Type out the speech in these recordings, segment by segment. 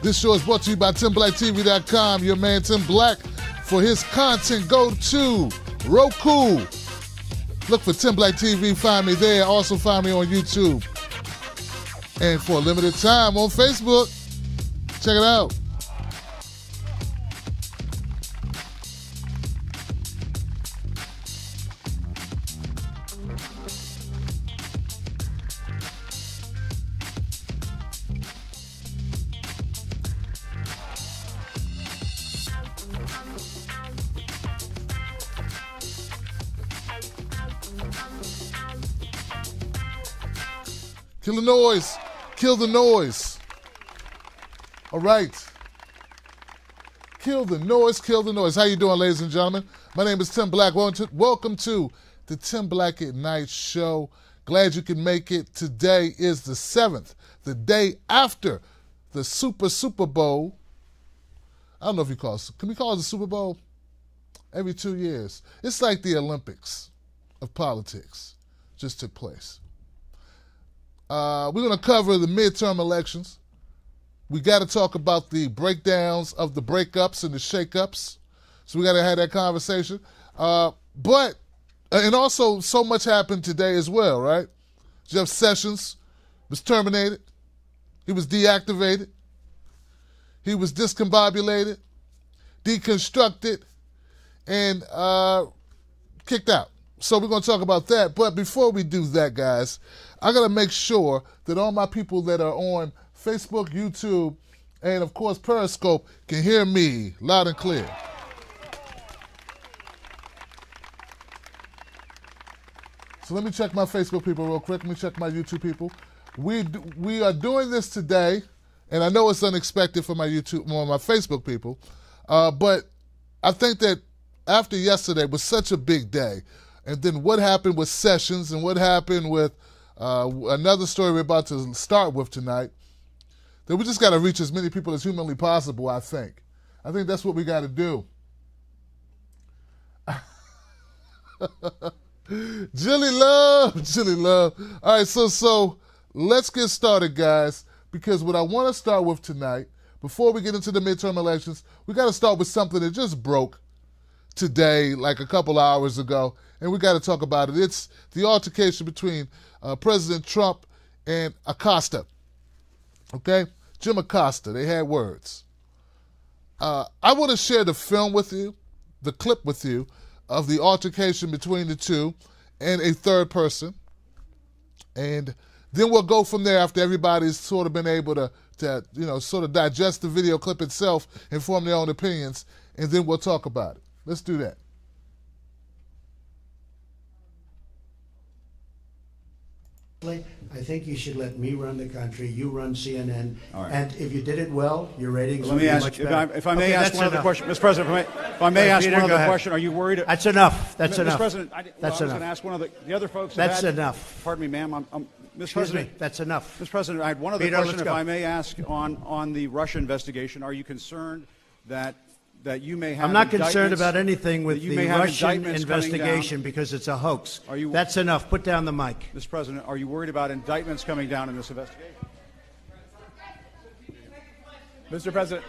This show is brought to you by TimBlackTV.com. Your man Tim Black. For his content, go to Roku. Look for Tim Black TV. Find me there. Also find me on YouTube. And for a limited time on Facebook. Check it out. Kill the noise. Kill the noise. All right. Kill the noise. Kill the noise. How you doing, ladies and gentlemen? My name is Tim Black. Welcome to the Tim Black at Night show. Glad you can make it. Today is the 7th, the day after the Super Bowl. I don't know if you call it. Can we call it the Super Bowl? Every 2 years. It's like the Olympics of politics just took place. We're going to cover the midterm elections. We got to talk about the breakdowns of the breakups and the shakeups. So we got to have that conversation. And also, so much happened today as well, right? Jeff Sessions was terminated. He was deactivated. He was discombobulated, deconstructed, and kicked out. So we're going to talk about that. But before we do that, guys, I got to make sure that all my people that are on Facebook, YouTube, and, of course, Periscope can hear me loud and clear. So let me check my Facebook people real quick. Let me check my YouTube people. We are doing this today, and I know it's unexpected for my YouTube, more my Facebook people, but I think that after yesterday was such a big day, and then what happened with Sessions and what happened with another story we're about to start with tonight, that we just got to reach as many people as humanly possible, I think. I think that's what we got to do. Jilly Love. All right, so let's get started, guys, because what I want to start with tonight, before we get into the midterm elections, we got to start with something that just broke today, like a couple hours ago, and we got to talk about it. It's the altercation between President Trump and Acosta. Okay? Jim Acosta. They had words. I want to share the film with you, the clip with you, of the altercation between the two and a third person. And then we'll go from there after everybody's sort of been able to sort of digest the video clip itself and form their own opinions, and then we'll talk about it. Let's do that. I think you should let me run the country. You run CNN, and if you did it well, your ratings would be much better. If I may ask one other question, Mr. President. If I may ask one other question, are you worried? That's enough. That's enough. Mr. President, that's enough. I was going to ask one of the other folks. That's enough. Pardon me, ma'am. Mr. President, that's enough. Mr. President, I had one other question, if I may ask, on the Russia investigation. Are you concerned that you may have? I'm not concerned about anything with the Russian investigation because it's a hoax. That's enough. Put down the mic. Mr. President, are you worried about indictments coming down in this investigation? Mr. President.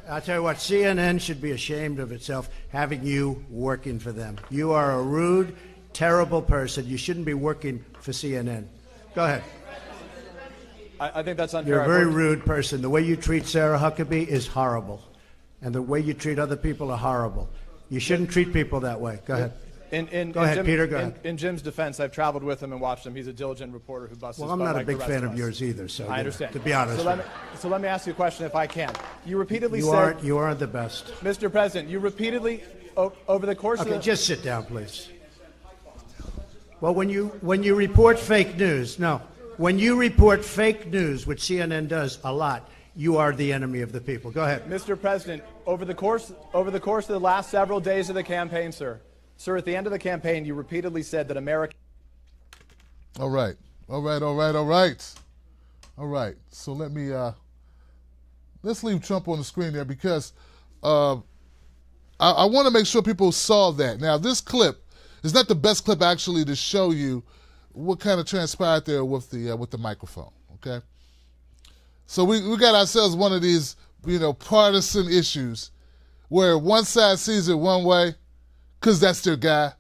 I'll tell you what, CNN should be ashamed of itself having you working for them. You are a rude, terrible person. You shouldn't be working for CNN. Go ahead. I think that's unfair. You're a very rude person. The way you treat Sarah Huckabee is horrible. And the way you treat other people are horrible. You shouldn't treat people that way. Go ahead. Go ahead, Peter. Go ahead. In Jim's defense, I've traveled with him and watched him. He's a diligent reporter who busts his butt. Well, I'm not like a big the rest fan of of yours either, so I understand. To be honest. So let me ask you a question if I can. You repeatedly said... You aren't the best. Mr. President, you repeatedly, over the course of the... Okay, just sit down, please. Well, when you report fake news, when you report fake news, which CNN does a lot, you are the enemy of the people. Go ahead. Mr. President, over the course of the last several days of the campaign, sir, at the end of the campaign, you repeatedly said that America... All right. So let me let's leave Trump on the screen there because I want to make sure people saw that. Now, this clip is not the best clip actually to show you what kind of transpired there with the microphone. Okay, so we got ourselves one of these partisan issues where one side sees it one way because that's their guy,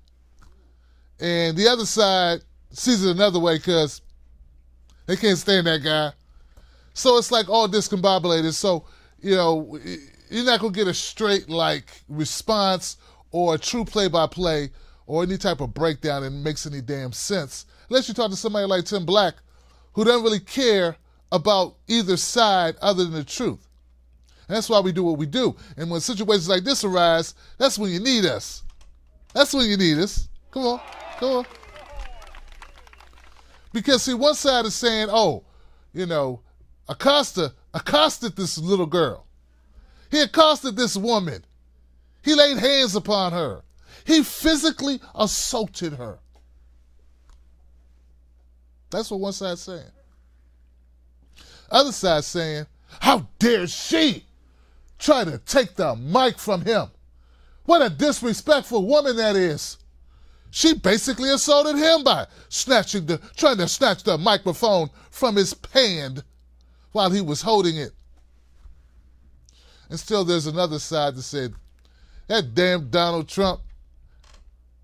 and the other side sees it another way because they can't stand that guy. So it's like all discombobulated. So, you're not going to get a straight, response or a true play-by-play or any type of breakdown that makes any damn sense. Unless you talk to somebody like Tim Black, who doesn't really care about either side other than the truth. And that's why we do what we do. And when situations like this arise, that's when you need us. That's when you need us. Come on. Because, see, one side is saying, Acosta accosted this little girl. He accosted this woman. He laid hands upon her. He physically assaulted her. That's what one side's saying. Other side's saying, how dare she try to take the mic from him? What a disrespectful woman that is. She basically assaulted him by trying to snatch the microphone from his hand while he was holding it. And still there's another side that said, that damn Donald Trump.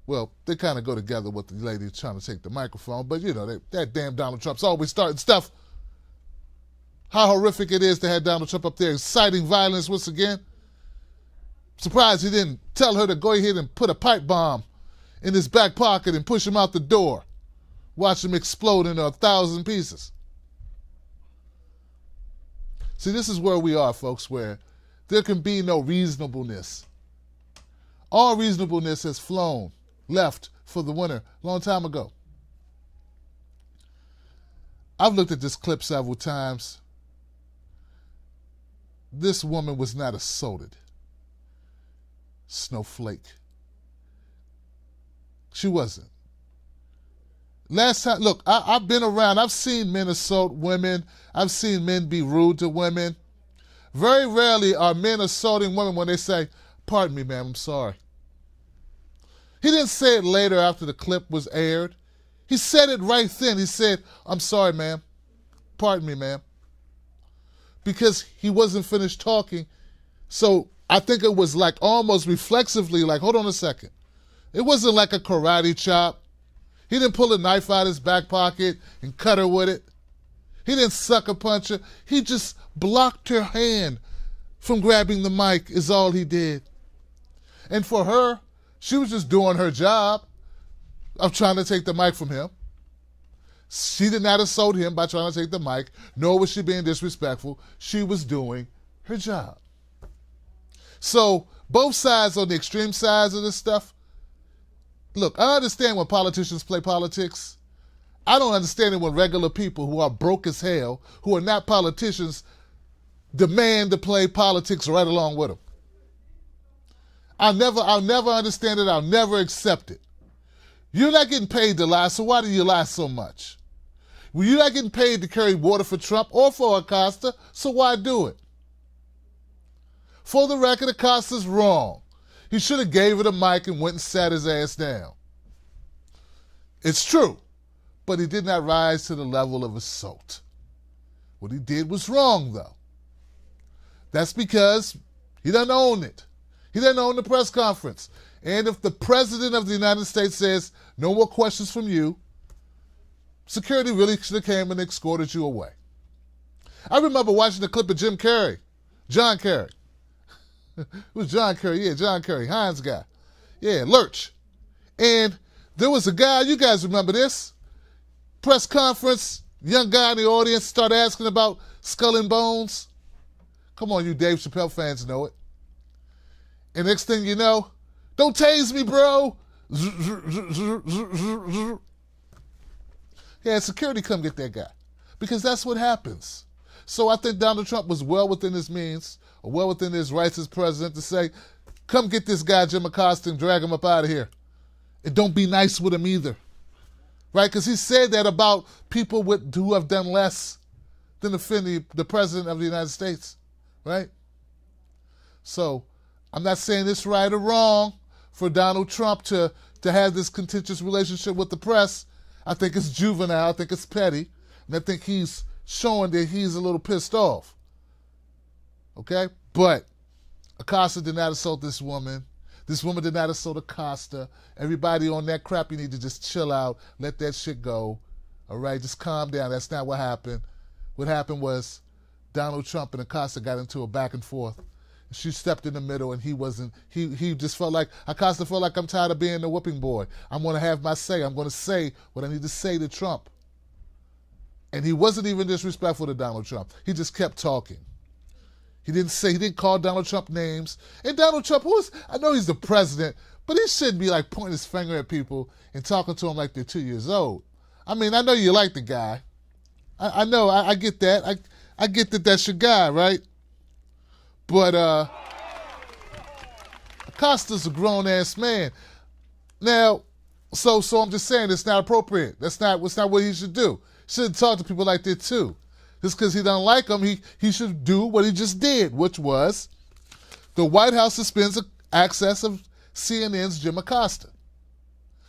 Well, they kind of go together with the lady trying to take the microphone, but that damn Donald Trump's always starting stuff. How horrific it is to have Donald Trump up there inciting violence once again. Surprised he didn't tell her to go ahead and put a pipe bomb in his back pocket and push him out the door. Watch him explode into 1,000 pieces. See, this is where we are, folks, where there can be no reasonableness. All reasonableness has left for the winter a long time ago. I've looked at this clip several times. This woman was not assaulted. Snowflake. She wasn't. Last time, look, I've been around. I've seen men assault women. I've seen men be rude to women. Very rarely are men assaulting women when they say, pardon me, ma'am, I'm sorry. He didn't say it later after the clip was aired. He said it right then. He said, I'm sorry, ma'am. Pardon me, ma'am. Because he wasn't finished talking. So I think it was almost reflexively hold on a second. It wasn't like a karate chop. He didn't pull a knife out of his back pocket and cut her with it. He didn't sucker punch her. He just blocked her hand from grabbing the mic is all he did. And for her, she was just doing her job of trying to take the mic from him. She did not assault him by trying to take the mic, nor was she being disrespectful. She was doing her job. So both sides on the extreme sides of this stuff, look, I understand when politicians play politics. I don't understand it when regular people who are broke as hell, who are not politicians, demand to play politics right along with them. I'll never understand it. I'll never accept it. You're not getting paid to lie, so why do you lie so much? Well, you're not getting paid to carry water for Trump or for Acosta, so why do it? For the record, Acosta's wrong. He should have gave it a mic and went and sat his ass down. It's true, but he did not rise to the level of assault. What he did was wrong, though. That's because he doesn't own it. He doesn't own the press conference. And if the President of the United States says, no more questions from you, security really should have came and escorted you away. I remember watching the clip of John Kerry. It was John Kerry. Yeah, John Kerry, Heinz guy. Yeah, Lurch. And there was a guy, you guys remember this, press conference, young guy in the audience started asking about Skull and Bones. Come on, you Dave Chappelle fans know it. And next thing you know, don't tase me, bro. Yeah, security come get that guy. Because that's what happens. So I think Donald Trump was well within his means, or well within his rights as president to say, come get this guy, Jim Acosta, and drag him up out of here. And don't be nice with him either. Right? Because he said that about people who have done less than offend the president of the United States. right? So I'm not saying it's right or wrong for Donald Trump to have this contentious relationship with the press. I think it's juvenile. I think it's petty. And I think he's showing that he's a little pissed off. Okay? But Acosta did not assault this woman. This woman did not assault Acosta. Everybody on that crap, you need to just chill out. Let that shit go. All right? Just calm down. That's not what happened. What happened was Donald Trump and Acosta got into a back and forth. She stepped in the middle, and he just felt like, Acosta felt like, I'm tired of being the whipping boy. I'm going to have my say. I'm going to say what I need to say to Trump. And he wasn't even disrespectful to Donald Trump. He just kept talking. He didn't call Donald Trump names. And Donald Trump, I know he's the president, but he shouldn't be like pointing his finger at people and talking to them like they're 2 years old. I mean, I know you like the guy. I know, I get that. I get that that's your guy, right? But Acosta's a grown-ass man. Now, so I'm just saying it's not appropriate. That's not what he should do. He shouldn't talk to people like that too. Just because he doesn't like them, he should do what he just did, which was the White House suspends access of CNN's Jim Acosta.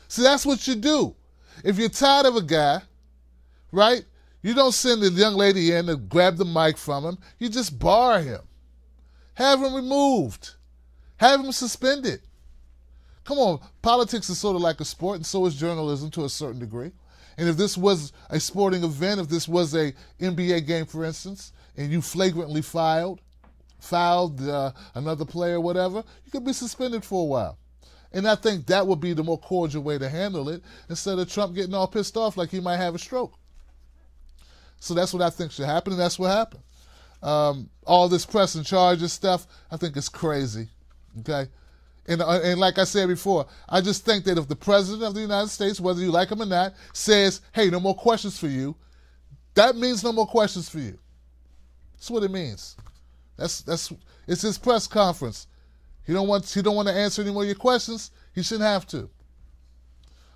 See, that's what you do. If you're tired of a guy, right, you don't send the young lady in to grab the mic from him. You just bar him. Have him removed. Have him suspended. Come on, politics is sort of like a sport, and so is journalism to a certain degree. And if this was a sporting event, if this was a NBA game, for instance, and you flagrantly fouled another player or whatever, you could be suspended for a while. And I think that would be the more cordial way to handle it, instead of Trump getting all pissed off like he might have a stroke. So that's what I think should happen, and that's what happened. All this press and charges stuff, I think is crazy, okay? And like I said before, I just think that if the President of the United States, whether you like him or not, says, hey, no more questions for you, that means no more questions for you. That's what it means. It's his press conference. He don't want to answer any more of your questions. He shouldn't have to.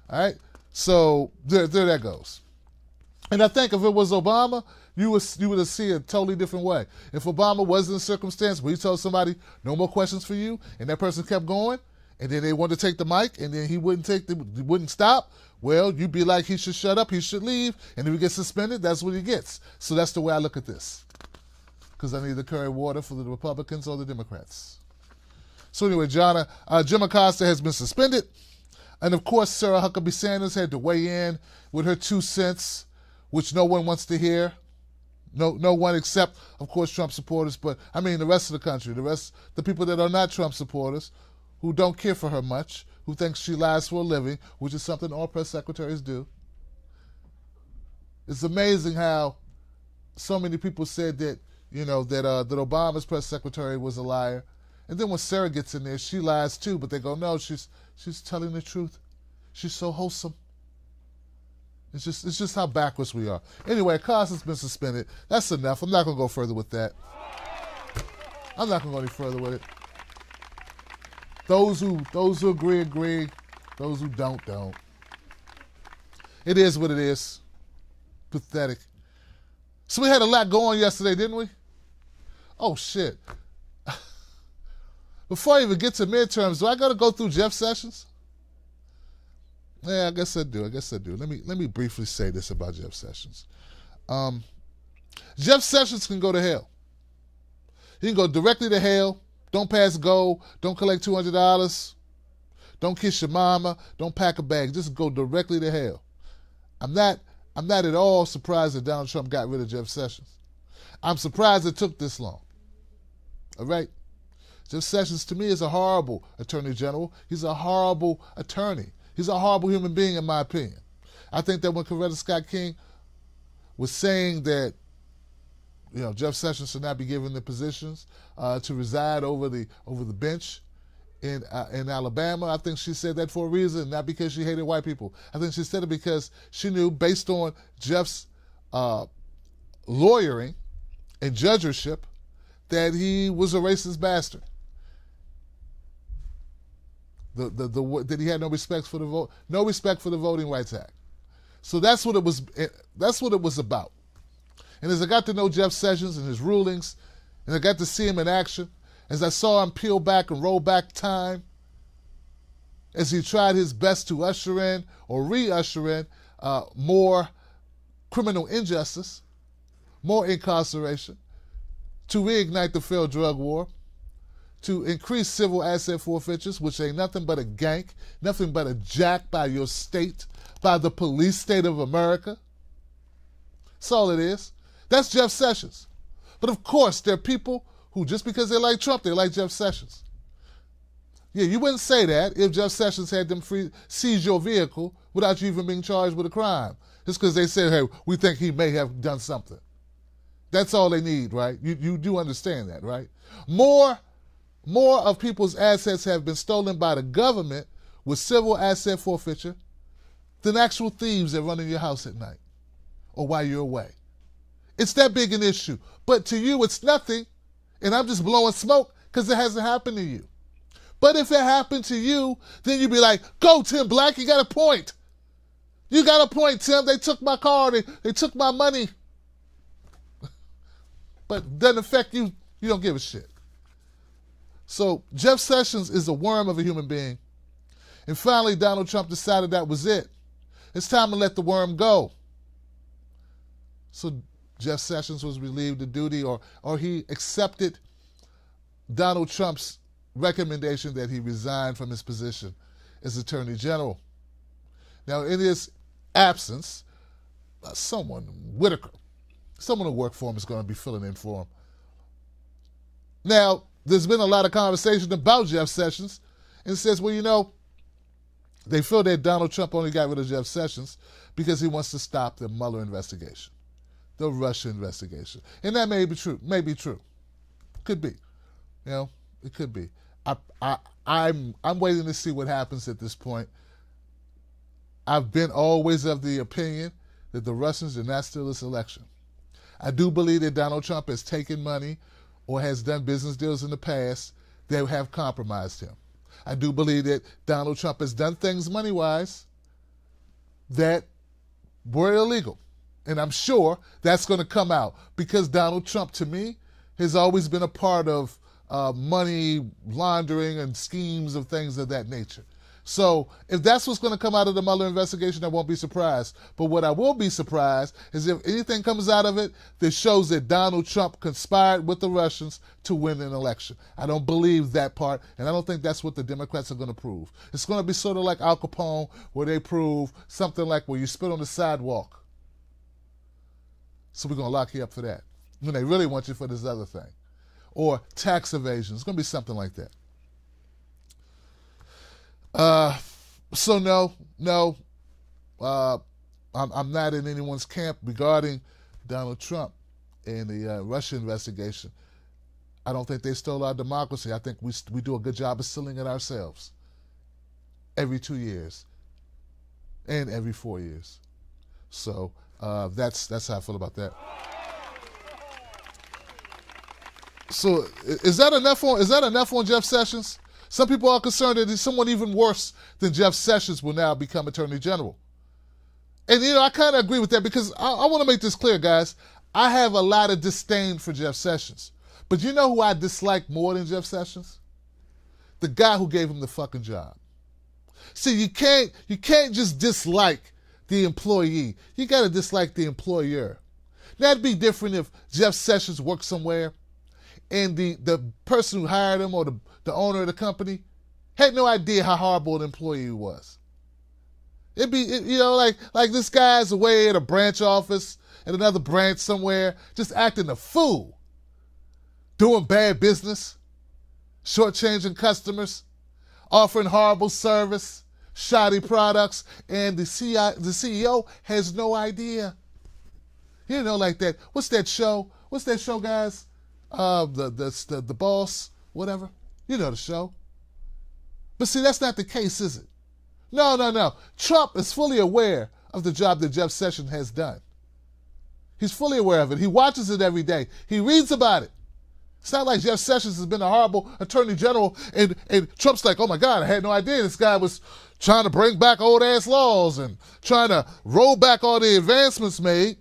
All right? So there that goes. And I think if it was Obama, you would have seen it a totally different way. If Obama was in a circumstance where he told somebody, no more questions for you, and that person kept going, and then they wanted to take the mic, and then he wouldn't stop, well, you'd be like, he should shut up, he should leave, and if he gets suspended, that's what he gets. So that's the way I look at this. Because I need to carry water for the Republicans or the Democrats. So anyway, Jim Acosta has been suspended. And of course, Sarah Huckabee Sanders had to weigh in with her 2 cents, which no one wants to hear. No one except, of course, Trump supporters, but I mean the rest of the country, the people that are not Trump supporters, who don't care for her much, who think she lies for a living, which is something all press secretaries do. It's amazing how so many people said that, that Obama's press secretary was a liar. And then when Sarah gets in there, she lies too, but they go, no, she's telling the truth. She's so wholesome. It's just how backwards we are. Anyway, Acosta's been suspended. That's enough. I'm not going to go further with that. I'm not going to go any further with it. Those who agree, agree. Those who don't. It is what it is. Pathetic. So we had a lot going yesterday, didn't we? Oh, shit. Before I even get to midterms, do I got to go through Jeff Sessions? Yeah, I guess I do. Let me briefly say this about Jeff Sessions. Jeff Sessions can go to hell. He can go directly to hell. Don't pass go. Don't collect $200. Don't kiss your mama. Don't pack a bag. Just go directly to hell. I'm not at all surprised that Donald Trump got rid of Jeff Sessions. I'm surprised it took this long. All right? Jeff Sessions, to me, is a horrible attorney general. He's a horrible attorney. He's a horrible human being, in my opinion. I think that when Coretta Scott King was saying that, Jeff Sessions should not be given the positions to reside over the bench in Alabama, I think she said that for a reason, not because she hated white people. I think she said it because she knew, based on Jeff's lawyering and judgership, that he was a racist bastard. That he had no respect for the vote, no respect for the Voting Rights Act. So that's what it was. That's what it was about. And as I got to know Jeff Sessions and his rulings, and I got to see him in action, as I saw him peel back and roll back time, as he tried his best to usher in or re-usher in more criminal injustice, more incarceration, to reignite the failed drug war, to increase civil asset forfeitures, which ain't nothing but a gank, nothing but a jack by your state, by the police state of America. That's all it is. That's Jeff Sessions. But of course, there are people who, just because they like Trump, they like Jeff Sessions. Yeah, you wouldn't say that if Jeff Sessions had them seize your vehicle without you even being charged with a crime. Just because they said, hey, we think he may have done something. That's all they need, right? You do understand that, right? More of people's assets have been stolen by the government with civil asset forfeiture than actual thieves that run in your house at night or while you're away. It's that big an issue. But to you, it's nothing, and I'm just blowing smoke because it hasn't happened to you. But if it happened to you, then you'd be like, go, Tim Black, you got a point. You got a point, Tim. They took my car. They took my money. But it doesn't affect you. You don't give a shit. So Jeff Sessions is a worm of a human being. And finally, Donald Trump decided that was it. It's time to let the worm go. So Jeff Sessions was relieved of duty, or he accepted Donald Trump's recommendation that he resign from his position as Attorney General. Now, in his absence, someone who worked for him is going to be filling in for him. Now, there's been a lot of conversation about Jeff Sessions, and it says, well, you know, they feel that Donald Trump only got rid of Jeff Sessions because he wants to stop the Mueller investigation, the Russia investigation. And that may be true. Could be. You know, it could be. I'm waiting to see what happens at this point. I've been always of the opinion that the Russians did not steal this election. I do believe that Donald Trump has taken money or has done business deals in the past that have compromised him. I do believe that Donald Trump has done things money-wise that were illegal. And I'm sure that's going to come out because Donald Trump, to me, has always been a part of money laundering and schemes of things of that nature. So if that's what's going to come out of the Mueller investigation, I won't be surprised. But what I will be surprised is if anything comes out of it that shows that Donald Trump conspired with the Russians to win an election. I don't believe that part, and I don't think that's what the Democrats are going to prove. It's going to be sort of like Al Capone, where they prove something like where you spit on the sidewalk. So we're going to lock you up for that. When they really want you for this other thing. Or tax evasion. It's going to be something like that. So no, I'm not in anyone's camp regarding Donald Trump and the Russia investigation. I don't think they stole our democracy. I think we do a good job of stealing it ourselves every 2 years and every 4 years. So that's how I feel about that. So is that enough on Jeff Sessions? Some people are concerned that someone even worse than Jeff Sessions will now become Attorney General. And, you know, I kind of agree with that because I want to make this clear, guys. I have a lot of disdain for Jeff Sessions. But you know who I dislike more than Jeff Sessions? The guy who gave him the fucking job. See, you can't just dislike the employee. You got to dislike the employer. That'd be different if Jeff Sessions worked somewhere and the person who hired him or the owner of the company had no idea how horrible an employee he was. It'd be, you know, like this guy's away at a branch office at another branch somewhere, just acting a fool, doing bad business, shortchanging customers, offering horrible service, shoddy products, and the CEO has no idea. You know, like that. What's that show, guys? The Boss, whatever. You know the show. But see, that's not the case, is it? No. Trump is fully aware of the job that Jeff Sessions has done. He's fully aware of it. He watches it every day. He reads about it. It's not like Jeff Sessions has been a horrible attorney general and Trump's like, oh my God, I had no idea this guy was trying to bring back old ass laws and trying to roll back all the advancements made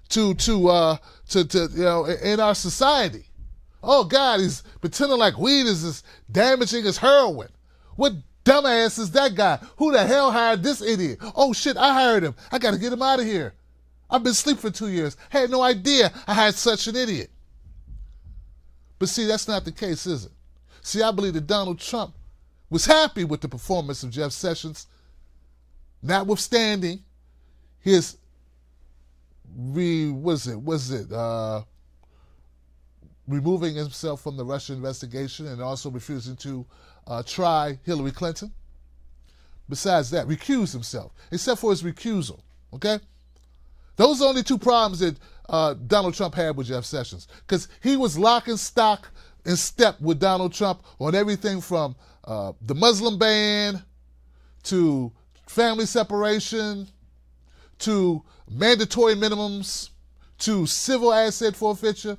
to you know, in our society. Oh, God, he's pretending like weed is as damaging as heroin. What dumbass is that guy? Who the hell hired this idiot? Oh, shit, I hired him. I got to get him out of here. I've been asleep for 2 years. Had no idea I hired such an idiot. But see, that's not the case, is it? See, I believe that Donald Trump was happy with the performance of Jeff Sessions, notwithstanding his removing himself from the Russia investigation and also refusing to try Hillary Clinton. Besides that, recuse himself, except for his recusal, okay? Those are the only two problems that Donald Trump had with Jeff Sessions, because he was lock and stock in step with Donald Trump on everything from the Muslim ban to family separation to mandatory minimums to civil asset forfeiture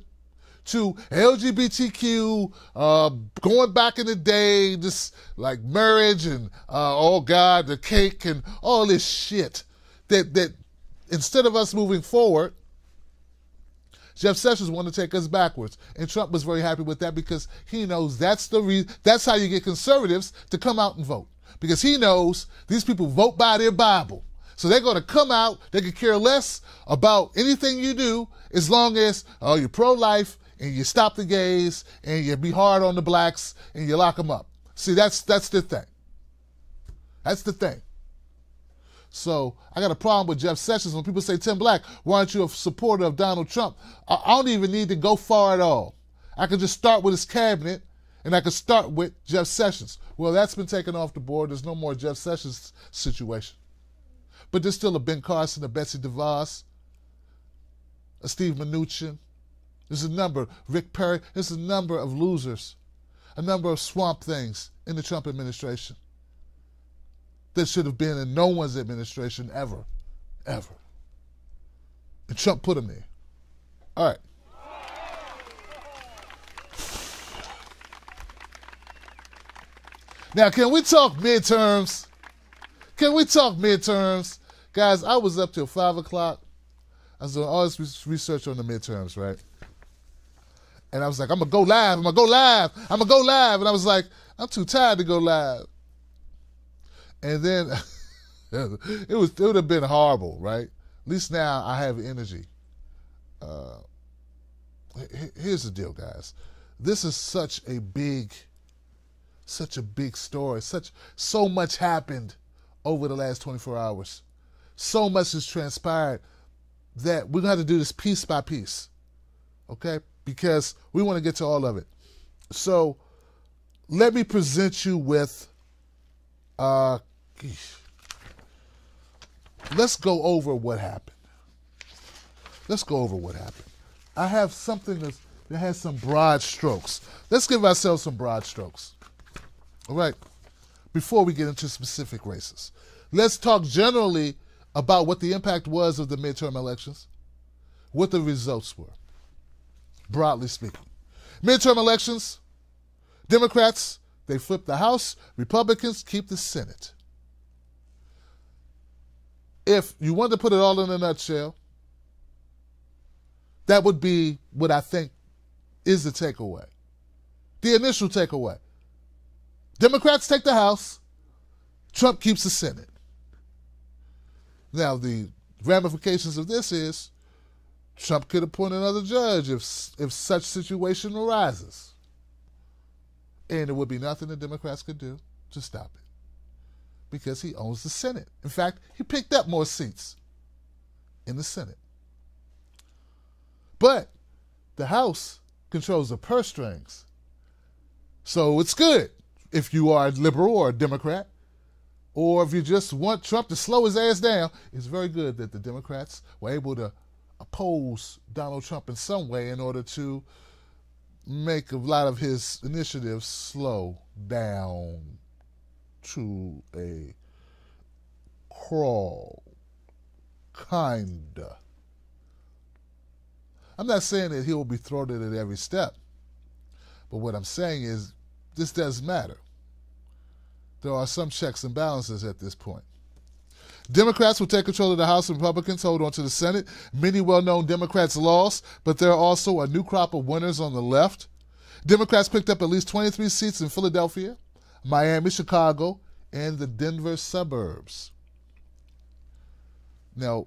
to LGBTQ, going back in the day, just like marriage and, oh God, the cake and all this shit that instead of us moving forward, Jeff Sessions wanted to take us backwards. And Trump was very happy with that because he knows that's the reason, that's how you get conservatives to come out and vote. Because he knows these people vote by their Bible. So they're going to come out, they could care less about anything you do as long as you're pro-life and you stop the gays and you be hard on the blacks and you lock them up. See, that's the thing. That's the thing. So I got a problem with Jeff Sessions when people say, Tim Black, why aren't you a supporter of Donald Trump? I don't even need to go far at all. I could just start with his cabinet and I could start with Jeff Sessions. Well, that's been taken off the board. There's no more Jeff Sessions situation. But there's still a Ben Carson, a Betsy DeVos, a Steve Mnuchin. There's a number, Rick Perry. There's a number of losers, a number of swamp things in the Trump administration that should have been in no one's administration ever, ever. And Trump put them there. All right. Now, can we talk midterms? Can we talk midterms? Guys, I was up till 5 o'clock. I was doing all this research on the midterms, right? And I was like, I'm going to go live. I'm going to go live. I'm going to go live. And I was like, I'm too tired to go live. And then it would have been horrible, right? At least now I have energy. Here's the deal, guys. This is such a big story. So much happened over the last 24 hours. So much has transpired that we're going to have to do this piece by piece, okay? Because we want to get to all of it. So let me present you with, let's go over what happened. Let's go over what happened. I have something that has some broad strokes. Let's give ourselves some broad strokes, all right, before we get into specific races. Let's talk generally about what the impact was of the midterm elections, what the results were, broadly speaking. Midterm elections, Democrats, they flip the House, Republicans keep the Senate. If you want to put it all in a nutshell, that would be what I think is the takeaway. The initial takeaway. Democrats take the House, Trump keeps the Senate. Now, the ramifications of this is Trump could appoint another judge if such situation arises. And there would be nothing the Democrats could do to stop it because he owns the Senate. In fact, he picked up more seats in the Senate. But the House controls the purse strings. So it's good if you are a liberal or a Democrat, or if you just want Trump to slow his ass down. It's very good that the Democrats were able to oppose Donald Trump in some way in order to make a lot of his initiatives slow down to a crawl, kinda. I'm not saying that he will be thwarted at every step, but what I'm saying is this does matter. There are some checks and balances at this point. Democrats will take control of the House and Republicans hold on to the Senate. Many well-known Democrats lost, but there are also a new crop of winners on the left. Democrats picked up at least 23 seats in Philadelphia, Miami, Chicago, and the Denver suburbs. Now,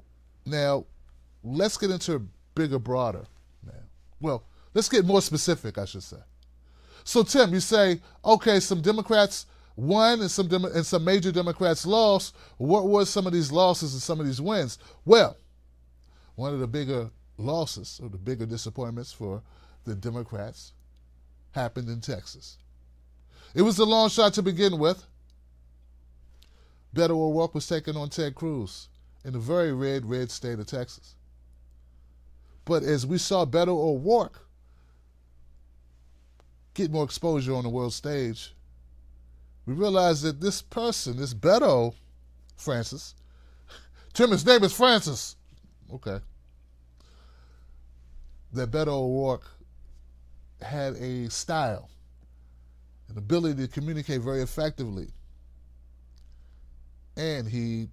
let's get into a bigger, broader now. Well, let's get more specific, I should say. So, Tim, you say, okay, some Democrats won and some major Democrats lost. What were some of these losses and some of these wins? Well, one of the bigger losses or the bigger disappointments for the Democrats happened in Texas. It was a long shot to begin with. Beto O'Rourke was taking on Ted Cruz in the very red state of Texas. But as we saw Beto O'Rourke get more exposure on the world stage, we realized that this person, this Beto Francis, Tim, his name is Francis. Okay. That Beto O'Rourke had a style, an ability to communicate very effectively. And he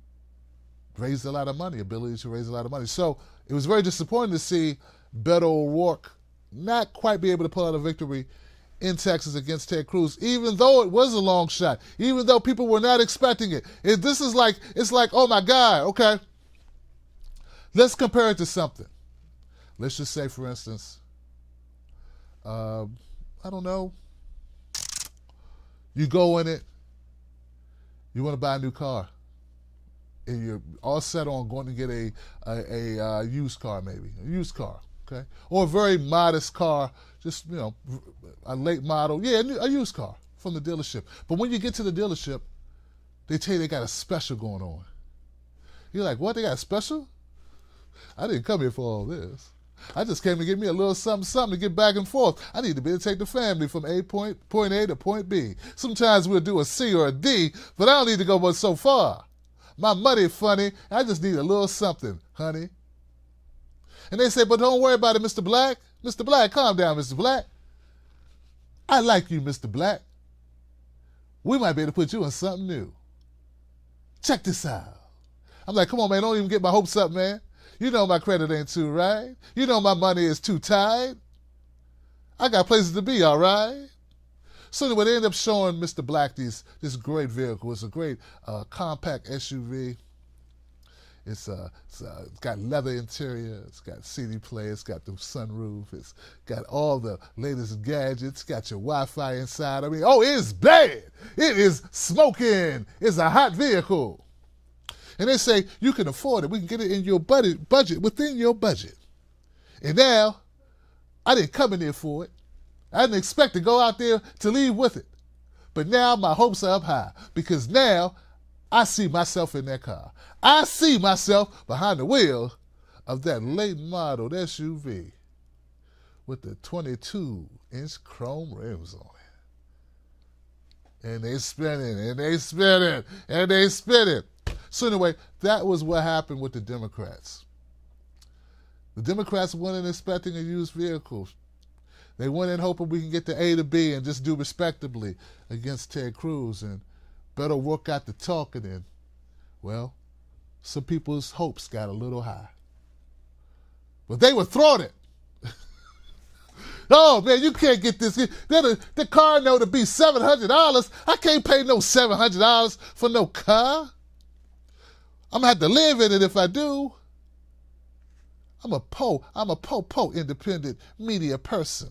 raised a lot of money, ability to raise a lot of money. So it was very disappointing to see Beto O'Rourke not quite be able to pull out a victory in Texas against Ted Cruz, even though it was a long shot, even though people were not expecting it. It's like, oh my God, okay. Let's compare it to something. Let's just say, for instance, I don't know, you go in it, you want to buy a new car, and you're all set on going to get a used car, maybe, a used car, okay? Or a very modest car, just, you know, a late model, yeah, a used car from the dealership. But when you get to the dealership, they tell you they got a special going on. You're like, what, they got a special? I didn't come here for all this. I just came to get me a little something to get back and forth. I need to be able to take the family from point A to point B. Sometimes we'll do a C or a D, but I don't need to go but so far. My money funny. I just need a little something, honey. And they say, but don't worry about it, Mr. Black. Mr. Black, calm down, Mr. Black. I like you, Mr. Black. We might be able to put you in something new. Check this out. I'm like, come on, man, don't even get my hopes up, man. You know my credit ain't too right. You know my money is too tight. I got places to be, all right? So anyway, they end up showing Mr. Black this great vehicle. It's a great compact SUV. It's got leather interior. It's got CD player. It's got the sunroof. It's got all the latest gadgets. Got your Wi-Fi inside. I mean, oh, it's bad. It is smoking. It's a hot vehicle. And they say, you can afford it. We can get it in your budget, within your budget. And now, I didn't come in there for it. I didn't expect to go out there to leave with it. But now my hopes are up high because now I see myself in that car. I see myself behind the wheel of that late model SUV with the 22-inch chrome rims on it. And they spinning, and they spinning, and they spinning. So anyway, that was what happened with the Democrats. The Democrats went in expecting a used vehicle. They went in hoping we can get to A to B and just do respectably against Ted Cruz. And Beto O'Rourke got to talking, and, well, some people's hopes got a little high. But they were thwarted. Oh, man, you can't get this. The car note to be $700. I can't pay no $700 for no car. I'm going to have to live in it if I do. I'm a independent media person.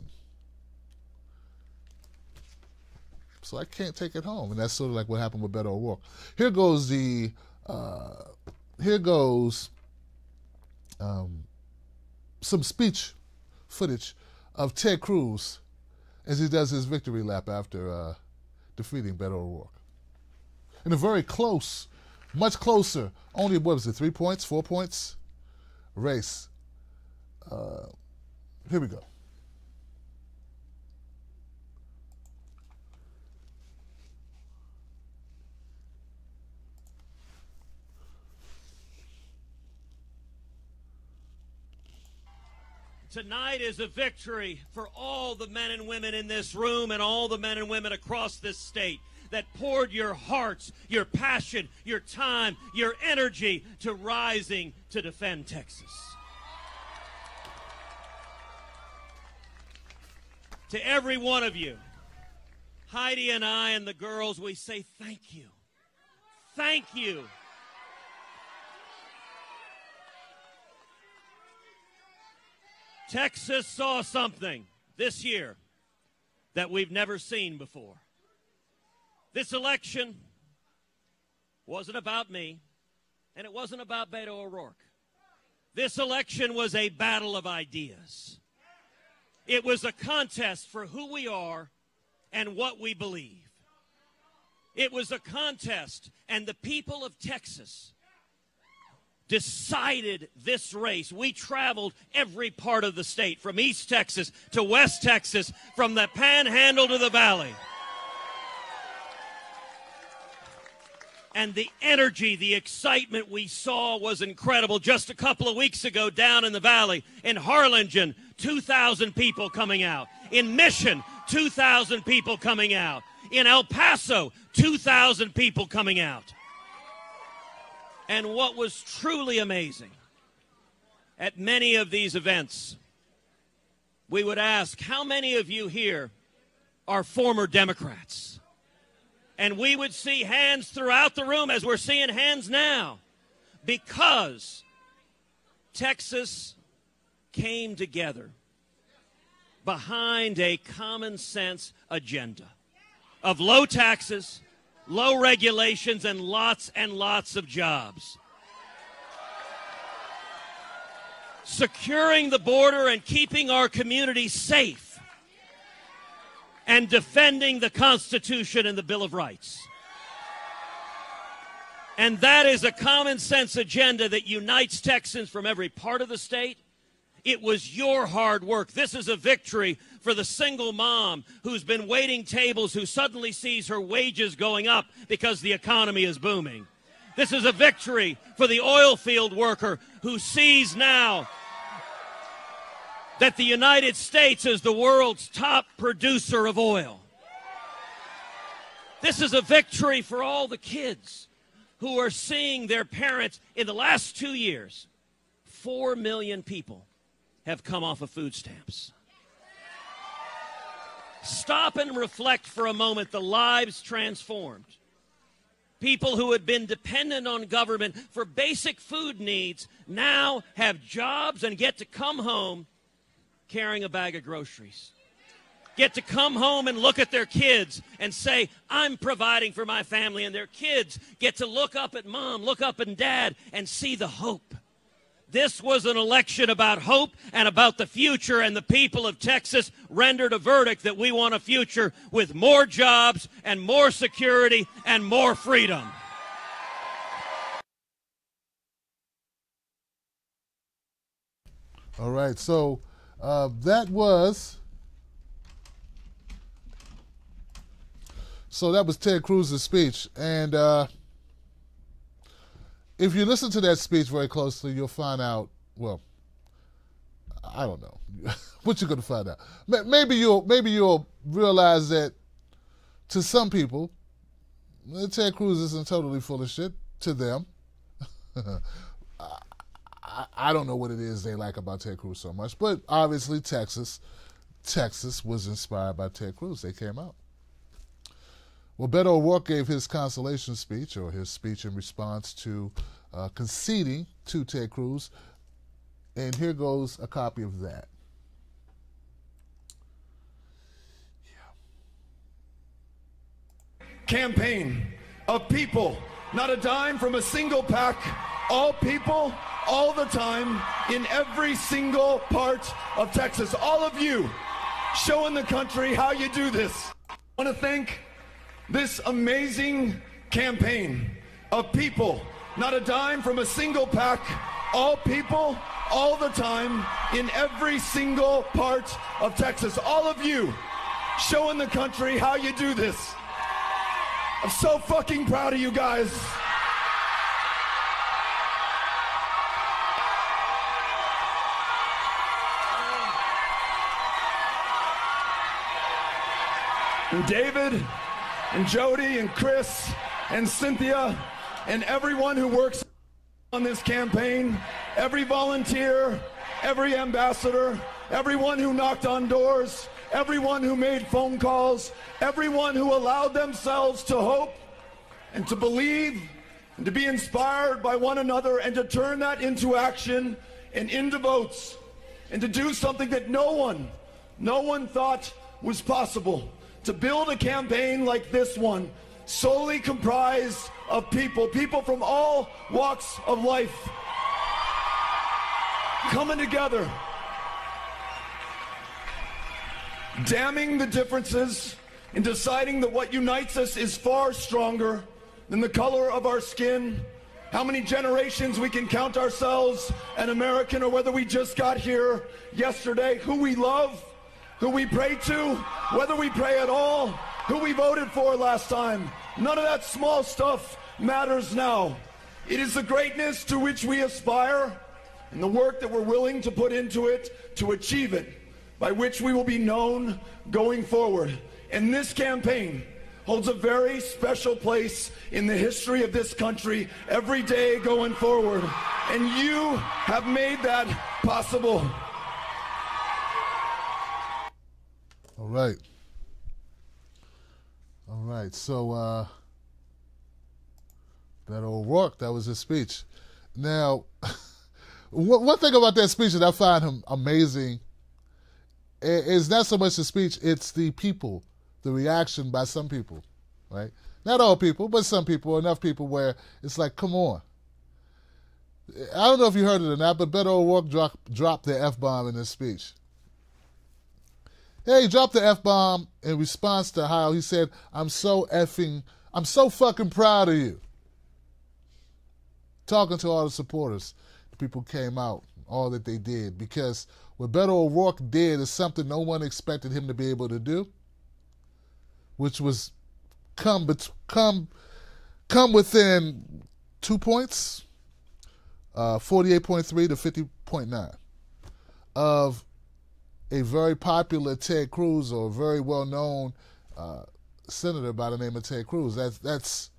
So I can't take it home. And that's sort of like what happened with Beto O'Rourke. Here goes some speech footage of Ted Cruz as he does his victory lap after defeating Beto O'Rourke. In a very close, much closer, only, what was it, 3 points, 4 points race. Here we go. Tonight is a victory for all the men and women in this room and all the men and women across this state that poured your hearts, your passion, your time, your energy to rising to defend Texas. To every one of you, Heidi and I and the girls, we say thank you. Thank you. Texas saw something this year that we've never seen before. This election wasn't about me, and it wasn't about Beto O'Rourke. This election was a battle of ideas. It was a contest for who we are and what we believe. It was a contest, and the people of Texas decided this race. We traveled every part of the state, from East Texas to West Texas, from the Panhandle to the Valley. And the energy, the excitement we saw was incredible. Just a couple of weeks ago down in the Valley, in Harlingen, 2,000 people coming out. In Mission, 2,000 people coming out. In El Paso, 2,000 people coming out. And what was truly amazing, at many of these events, we would ask, how many of you here are former Democrats? And we would see hands throughout the room, as we're seeing hands now, because Texas came together behind a common sense agenda of low taxes, low regulations, and lots of jobs. Securing the border and keeping our communities safe, and defending the Constitution and the Bill of Rights. And that is a common sense agenda that unites Texans from every part of the state. It was your hard work. This is a victory for the single mom who's been waiting tables, who suddenly sees her wages going up because the economy is booming. This is a victory for the oil field worker who sees now that the United States is the world's top producer of oil. This is a victory for all the kids who are seeing their parents. In the last 2 years, 4 million people have come off of food stamps. Stop and reflect for a moment the lives transformed. People who had been dependent on government for basic food needs now have jobs and get to come home carrying a bag of groceries. Get to come home and look at their kids and say, I'm providing for my family. And their kids get to look up at mom, look up at dad, and see the hope. This was an election about hope and about the future, and the people of Texas rendered a verdict that we want a future with more jobs and more security and more freedom. All right, so that was Ted Cruz's speech, and if you listen to that speech very closely, you'll find out. Well, I don't know what you're going to find out. Maybe you'll realize that to some people, Ted Cruz isn't totally full of shit. To them, I don't know what it is they like about Ted Cruz so much, but obviously Texas was inspired by Ted Cruz. They came out. Well, Beto O'Rourke gave his consolation speech, or his speech in response to conceding to Ted Cruz, and here goes a copy of that. Campaign of people, not a dime from a single pack, all people, all the time, in every single part of Texas. All of you showing the country how you do this. I want to thank this amazing campaign of people, not a dime from a single pack, all people, all the time, in every single part of Texas. All of you showing the country how you do this. I'm so fucking proud of you guys. And David and Jody and Chris and Cynthia and everyone who works on this campaign, every volunteer, every ambassador, everyone who knocked on doors, everyone who made phone calls, everyone who allowed themselves to hope and to believe and to be inspired by one another and to turn that into action and into votes and to do something that no one thought was possible. To build a campaign like this one, solely comprised of people from all walks of life, coming together, damning the differences and deciding that what unites us is far stronger than the color of our skin, how many generations we can count ourselves an American, or whether we just got here yesterday, who we love, who we pray to, whether we pray at all, who we voted for last time. None of that small stuff matters now. It is the greatness to which we aspire and the work that we're willing to put into it to achieve it, by which we will be known going forward. And this campaign holds a very special place in the history of this country every day going forward. And you have made that possible. All right. All right. So, that old Rourke, that was his speech. Now, one thing about that speech that I find him amazing is not so much the speech, it's the people, the reaction by some people, right? Not all people, but some people, enough people where it's like, come on. I don't know if you heard it or not, but Beto O'Rourke dropped the F-bomb in his speech. Yeah, he dropped the F-bomb in response to how he said, I'm so fucking proud of you. Talking to all the supporters, the people came out, all that they did, because what Beto O'Rourke did is something no one expected him to be able to do, which was come within 2 points, 48.3 to 50.9, of a very popular Ted Cruz, or a very well-known senator by the name of Ted Cruz. That's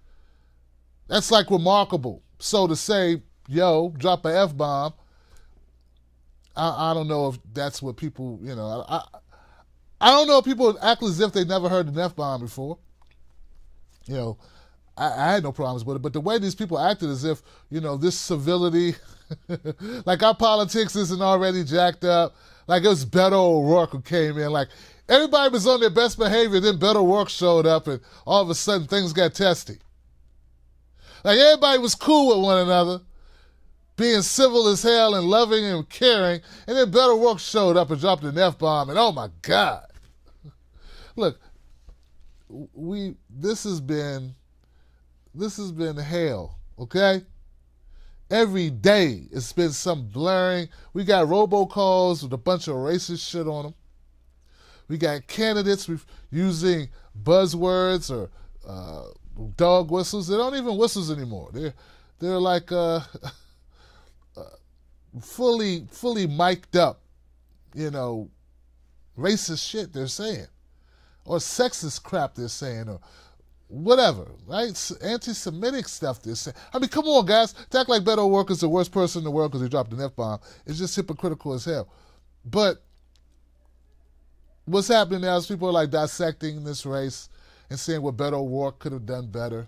like remarkable. So to say, yo, drop an F-bomb, I don't know if that's what people, I don't know if people act as if they never heard an F-bomb before. I had no problems with it, but the way these people acted as if, this civility, like our politics isn't already jacked up, like it was Beto O'Rourke who came in, like everybody was on their best behavior, then Beto O'Rourke showed up and all of a sudden things got testy. Like everybody was cool with one another, being civil as hell and loving and caring, and then Beto O'Rourke showed up and dropped an F-bomb, and oh my God. Look, this has been hell, okay? Every day it's been some blurring. We got robocalls with a bunch of racist shit on them. We got candidates using buzzwords or dog whistles. They don't even whistles anymore. They're like fully mic'd up, racist shit they're saying, or sexist crap they're saying, or whatever, right? Anti-Semitic stuff they're saying. I mean, come on, guys. To act like Beto O'Rourke is the worst person in the world because he dropped an F-bomb is just hypocritical as hell. But what's happening now is people are like dissecting this race and saying what Beto O'Rourke could have done better.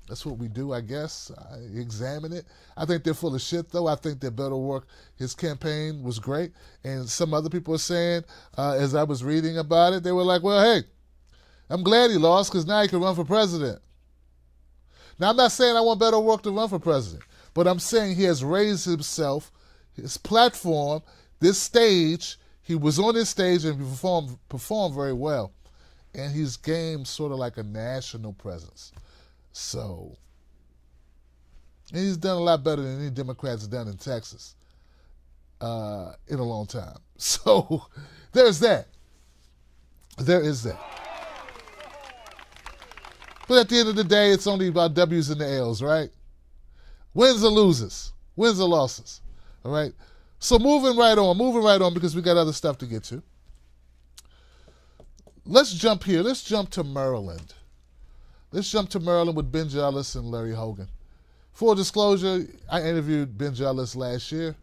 That's what we do, I guess. I examine it. I think they're full of shit, though. I think that Beto O'Rourke, his campaign was great. And some other people are saying, as I was reading about it, they were like, well, hey, I'm glad he lost because now he can run for president. Now, I'm not saying I want Beto O'Rourke to run for president, but I'm saying he has raised himself, his platform, this stage. He was on this stage and he performed very well. And he's gained sort of like a national presence. So, and he's done a lot better than any Democrats done in Texas in a long time. So, there's that. There is that. But at the end of the day, it's only about W's and the L's, right? Wins or loses. Wins or losses. All right? So moving right on because we got other stuff to get to. Let's jump here. Let's jump to Maryland. Let's jump to Maryland with Ben Jealous and Larry Hogan. Full disclosure, I interviewed Ben Jealous last year,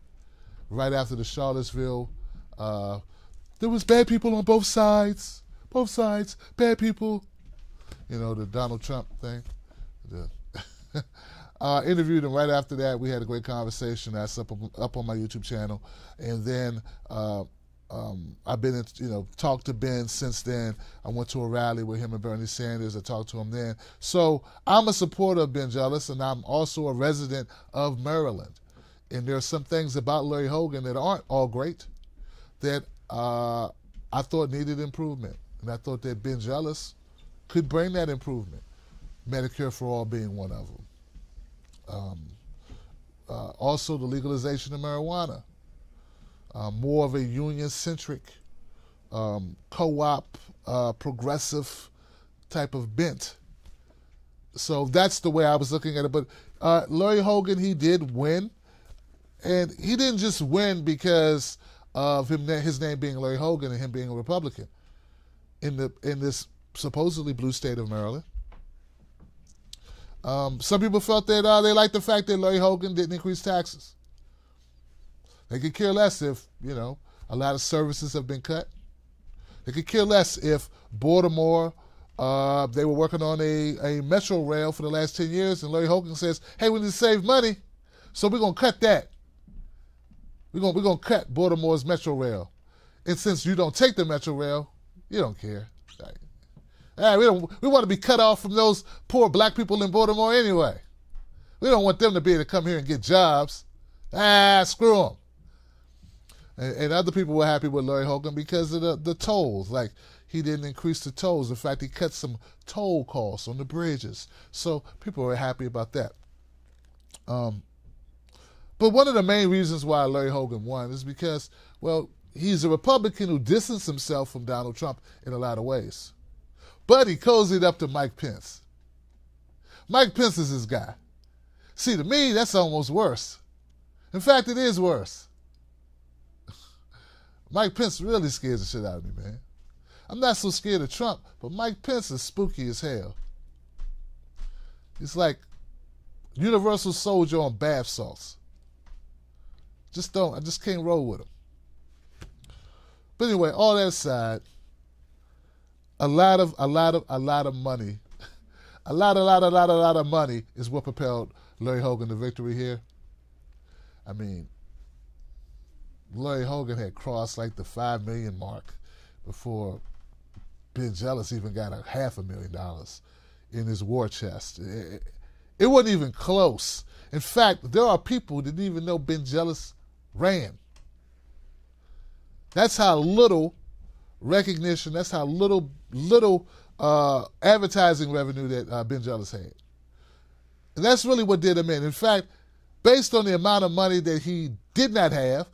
right after the Charlottesville There was bad people on both sides, bad people. You know, the Donald Trump thing. Interviewed him right after that. We had a great conversation. That's up on my YouTube channel. And then I've been, talked to Ben since then. I went to a rally with him and Bernie Sanders. I talked to him then. So I'm a supporter of Ben Jealous, and I'm also a resident of Maryland. And there are some things about Larry Hogan that aren't all great that I thought needed improvement. And I thought that Ben Jealous could bring that improvement. Medicare for All being one of them. Also the legalization of marijuana. More of a union-centric, co-op, progressive type of bent. So that's the way I was looking at it. But Larry Hogan, he did win. And he didn't just win because of his name being Larry Hogan and him being a Republican in this supposedly blue state of Maryland. Some people felt that they liked the fact that Larry Hogan didn't increase taxes. They could care less if, a lot of services have been cut. They could care less if Baltimore, they were working on a metro rail for the last 10 years, and Larry Hogan says, hey, we need to save money, so we're going to cut that. We're going to cut Baltimore's metro rail. And since you don't take the metro rail, you don't care. We want to be cut off from those poor black people in Baltimore anyway. We don't want them to be able to come here and get jobs. Screw them. And other people were happy with Larry Hogan because of the tolls. Like, he didn't increase the tolls. In fact, he cut some toll costs on the bridges. So people were happy about that. But one of the main reasons why Larry Hogan won is because, well, he's a Republican who distanced himself from Donald Trump in a lot of ways. But he cozied up to Mike Pence. Mike Pence is his guy. See, to me, that's almost worse. In fact, it is worse. Mike Pence really scares the shit out of me, man. I'm not so scared of Trump, but Mike Pence is spooky as hell. It's like Universal Soldier on bath salts. I just can't roll with him. But anyway, all that aside, a lot of money, a lot of money is what propelled Larry Hogan to victory here. I mean, Larry Hogan had crossed like the 5 million mark before Ben Jealous even got $500,000 in his war chest. It wasn't even close. In fact, there are people who didn't even know Ben Jealous ran. That's how little recognition, that's how little advertising revenue that Ben Jealous had. And that's really what did him in. In fact, based on the amount of money that he did not have,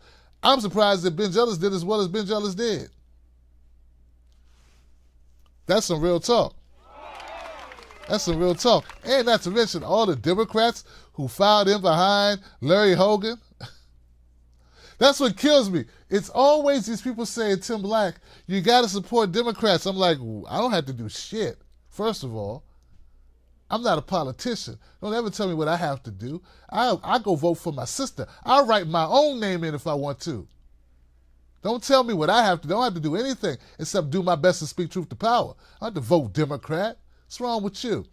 I'm surprised that Ben Jealous did as well as Ben Jealous did. That's some real talk. That's some real talk. And not to mention all the Democrats who filed in behind Larry Hogan. That's what kills me. It's always these people saying, Tim Black, you got to support Democrats. I'm like, I don't have to do shit. First of all, I'm not a politician. Don't ever tell me what I have to do. I go vote for my sister. I'll write my own name in if I want to. Don't tell me what I have to do. I don't have to do anything except do my best to speak truth to power. I have to vote Democrat. What's wrong with you?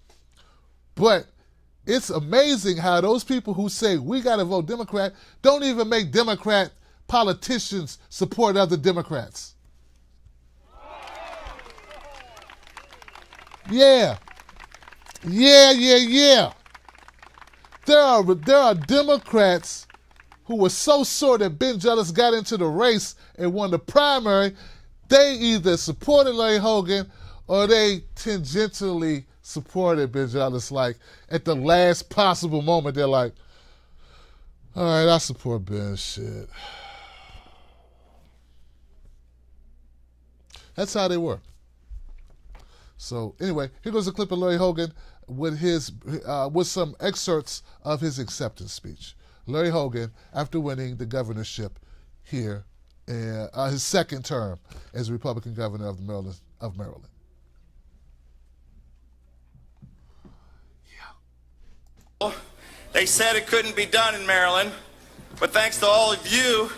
But it's amazing how those people who say we got to vote Democrat don't even make Democrat politicians support other Democrats. Yeah. There are Democrats who were so sure that Ben Jealous got into the race and won the primary, they either supported Larry Hogan or they tangentially supported Ben Jealous. Like, at the last possible moment, they're like, all right, I support Ben, shit. That's how they were. So anyway, here goes a clip of Larry Hogan with some excerpts of his acceptance speech. Larry Hogan, after winning the governorship here, his second term as Republican governor of Maryland. They said it couldn't be done in Maryland, but thanks to all of you,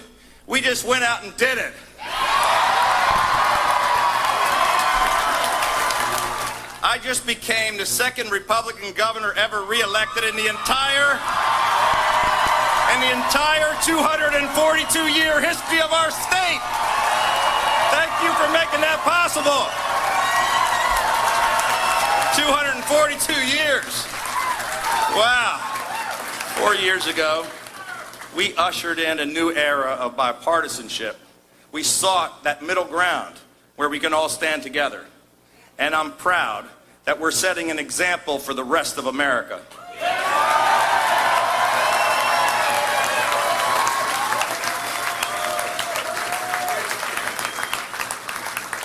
we just went out and did it. I just became the second Republican governor ever reelected in the entire 242-year history of our state. Thank you for making that possible. 242 years. Wow. 4 years ago, we ushered in a new era of bipartisanship. We sought that middle ground where we can all stand together. And I'm proud that we're setting an example for the rest of America.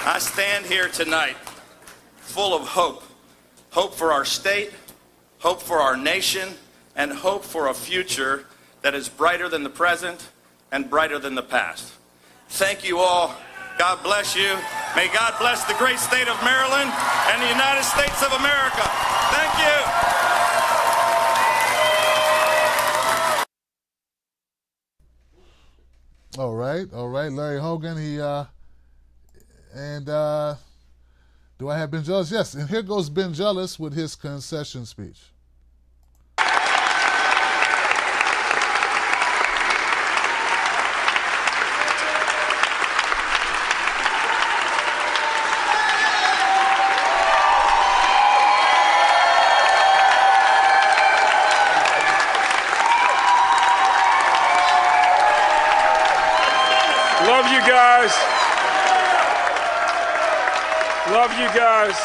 I stand here tonight full of hope. Hope for our state, hope for our nation, and hope for a future that is brighter than the present and brighter than the past. Thank you all. God bless you. May God bless the great state of Maryland and the United States of America. Thank you. All right, Larry Hogan. Do I have Ben Jealous? Yes, and here goes Ben Jealous with his concession speech. Love you guys. Love you guys.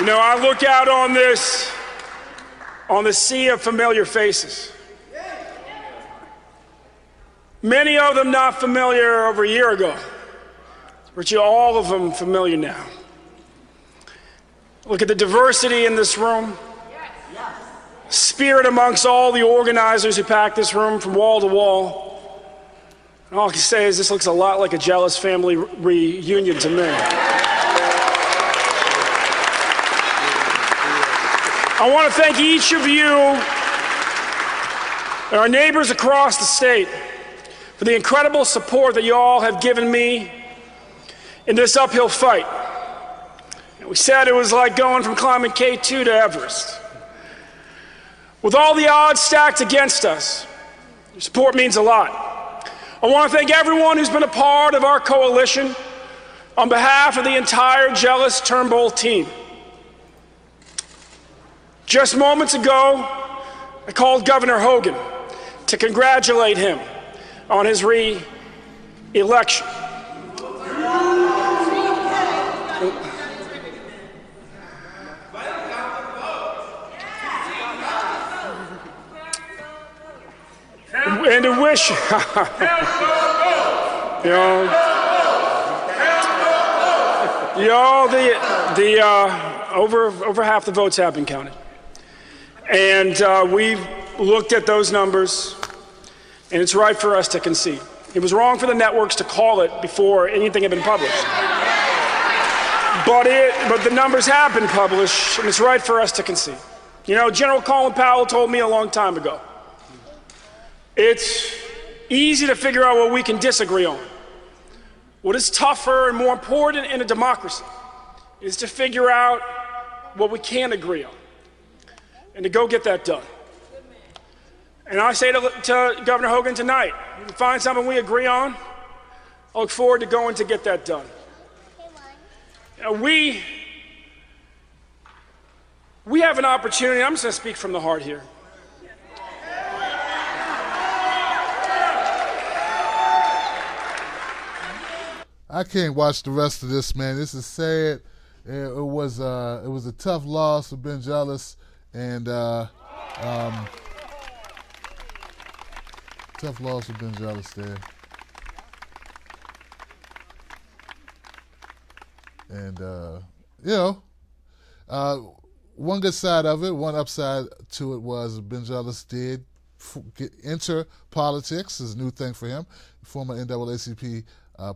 You know, I look out on this sea of familiar faces. Many of them not familiar over a year ago, but all of them familiar now. Look at the diversity in this room. Spirit amongst all the organizers who packed this room from wall to wall. And all I can say is this looks a lot like a Jealous family reunion to me. I want to thank each of you and our neighbors across the state for the incredible support that you all have given me in this uphill fight. And we said it was like going from climbing K2 to Everest. With all the odds stacked against us, your support means a lot. I want to thank everyone who's been a part of our coalition on behalf of the entire Jealous Turnbull team. Just moments ago, I called Governor Hogan to congratulate him on his re-election. And to wish, over half the votes have been counted, and we've looked at those numbers, and it's right for us to concede. It was wrong for the networks to call it before anything had been published, but the numbers have been published, and it's right for us to concede. You know, General Colin Powell told me a long time ago, it's easy to figure out what we can disagree on. What is tougher and more important in a democracy is to figure out what we can agree on and to go get that done. And I say to Governor Hogan tonight, if we find something we agree on, I look forward to going to get that done. We have an opportunity. I'm just going to speak from the heart here. I can't watch the rest of this, man. This is sad. It was a tough loss for Ben Jealous, and tough loss for Ben Jealous there. And one good side of it, one upside to it was Ben Jealous did enter politics. Is a new thing for him. Former NAACP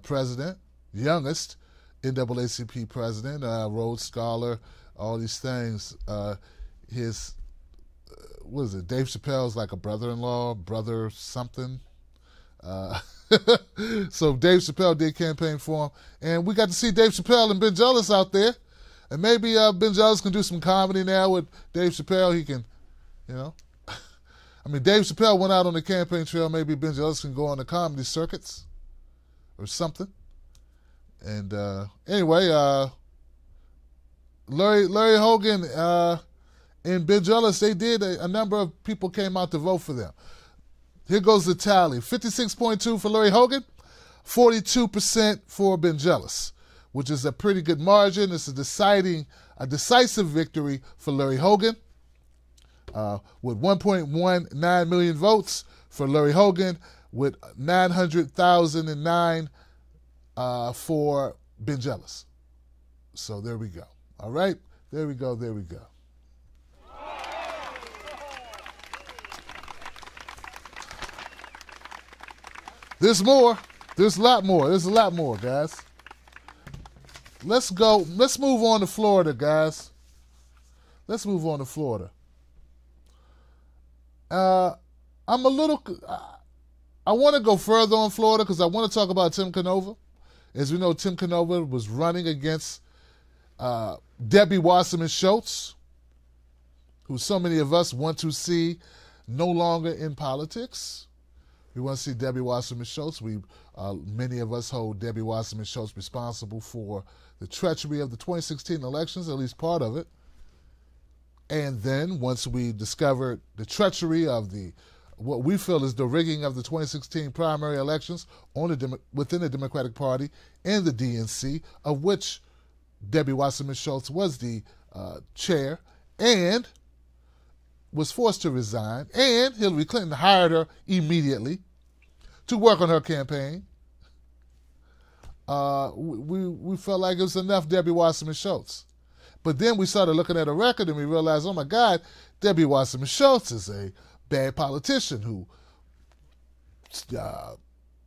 president. Youngest NAACP president, Rhodes Scholar, all these things. His, what is it, Dave Chappelle's like a brother-in-law, brother something. So Dave Chappelle did campaign for him, and we got to see Dave Chappelle and Ben Jealous out there, and maybe Ben Jealous can do some comedy now with Dave Chappelle. He can, you know, I mean, Dave Chappelle went out on the campaign trail. Maybe Ben Jealous can go on the comedy circuits or something. And anyway, Larry Hogan and Ben Jealous, they did a number of people came out to vote for them. Here goes the tally: 56.2 for Larry Hogan, 42% for Ben Jealous, which is a pretty good margin. It's a decisive victory for Larry Hogan, with 1.19 million votes for Larry Hogan, with 900,009 for Ben Jealous. So there we go. All right, there we go. There's more. There's a lot more, guys. Let's go. Let's move on to Florida, guys. I want to go further on Florida because I want to talk about Tim Canova. As we know, Tim Canova was running against Debbie Wasserman Schultz, who so many of us want to see no longer in politics. We want to see Debbie Wasserman Schultz. Many of us hold Debbie Wasserman Schultz responsible for the treachery of the 2016 elections, at least part of it. And then once we discovered the treachery of what we feel is the rigging of the 2016 primary elections within the Democratic Party and the DNC, of which Debbie Wasserman Schultz was the chair and was forced to resign, and Hillary Clinton hired her immediately to work on her campaign. We felt like it was enough Debbie Wasserman Schultz. But then we started looking at her record and we realized, oh my God, Debbie Wasserman Schultz is a bad politician who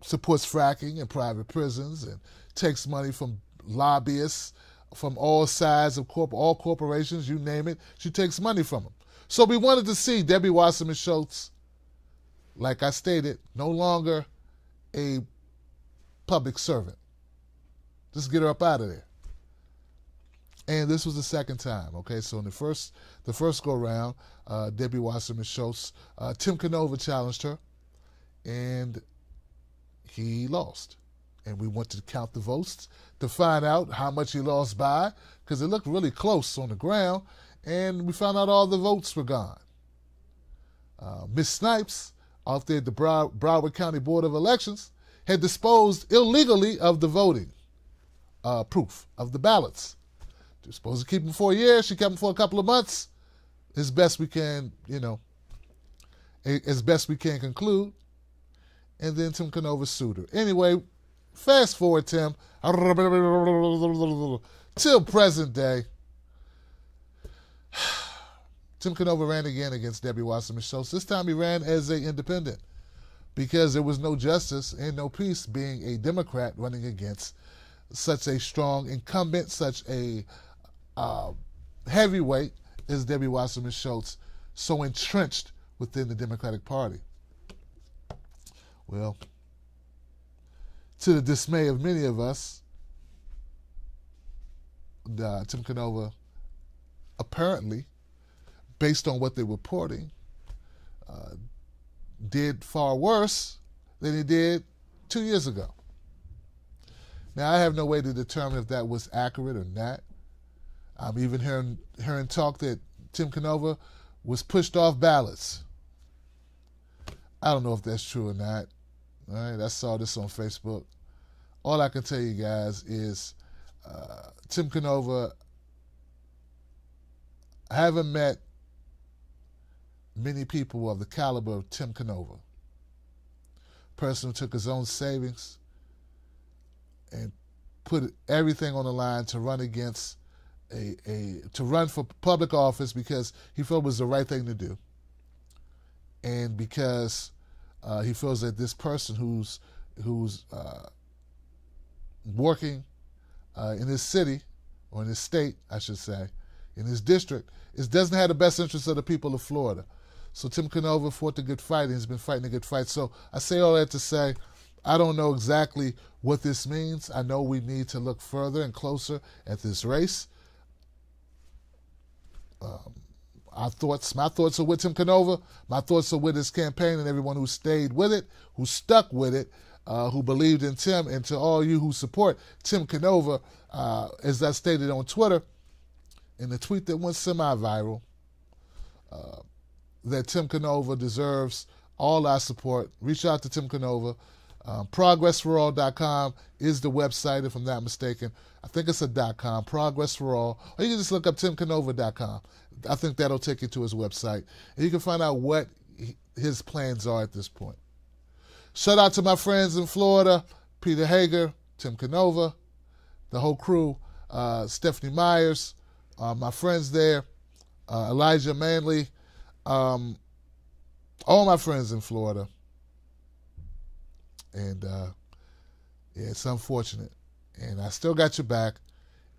supports fracking in private prisons and takes money from lobbyists from all sides of all corporations, you name it. She takes money from them. So we wanted to see Debbie Wasserman Schultz, like I stated, no longer a public servant. Just get her up out of there. And this was the second time, okay? So in the first go-round, Debbie Wasserman Schultz, Tim Canova challenged her, and he lost. And we went to count the votes to find out how much he lost by, because it looked really close on the ground, and we found out all the votes were gone. Miss Snipes, out there at the Broward County Board of Elections, had disposed illegally of the voting proof of the ballots. She was supposed to keep them for a year. She kept them for a couple of months. As best we can, as best we can conclude. And then Tim Canova sued her. Anyway, fast forward, Tim, till present day. Tim Canova ran again against Debbie Wasserman Schultz. This time he ran as an independent because there was no justice and no peace being a Democrat running against such a strong incumbent, such a heavyweight as Debbie Wasserman Schultz, so entrenched within the Democratic Party. Well, to the dismay of many of us, Tim Canova apparently, based on what they're reporting, did far worse than he did 2 years ago. Now, I have no way to determine if that was accurate or not. I'm even hearing talk that Tim Canova was pushed off ballots. I don't know if that's true or not. All right, I saw this on Facebook. All I can tell you guys is Tim Canova, I haven't met many people of the caliber of Tim Canova. Person who took his own savings and put everything on the line to run against to run for public office because he felt it was the right thing to do, and because he feels that this person who's working in his city, or in his state, I should say, in his district, doesn't have the best interests of the people of Florida. So Tim Canova fought the good fight, and he's been fighting a good fight. So I say all that to say, I don't know exactly what this means. I know we need to look further and closer at this race. My thoughts are with Tim Canova. My thoughts are with his campaign and everyone who stayed with it, who stuck with it, who believed in Tim. And to all you who support Tim Canova, as I stated on Twitter, in the tweet that went semi-viral, that Tim Canova deserves all our support. Reach out to Tim Canova. ProgressForAll.com is the website, if I'm not mistaken. I think it's a .com, Progress for All. Or you can just look up TimCanova.com. I think that'll take you to his website. And you can find out what his plans are at this point. Shout out to my friends in Florida, Peter Hager, Tim Canova, the whole crew, Stephanie Myers, my friends there, Elijah Manley, all my friends in Florida. And yeah, it's unfortunate. And I still got your back.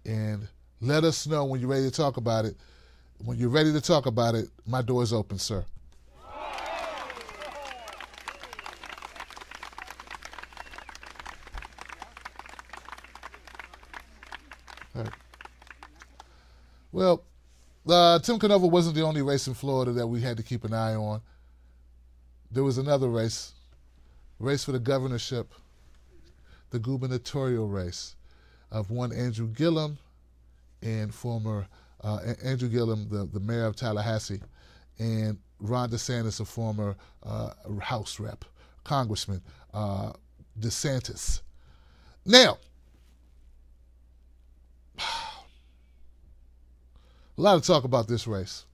And let us know when you're ready to talk about it. When you're ready to talk about it, my door is open, sir. All right. Well, Tim Canova wasn't the only race in Florida that we had to keep an eye on. There was another race for the governorship, the gubernatorial race of one Andrew Gillum and former Andrew Gillum, the mayor of Tallahassee, and Ron DeSantis, a former House rep, Congressman DeSantis. Now, a lot of talk about this race.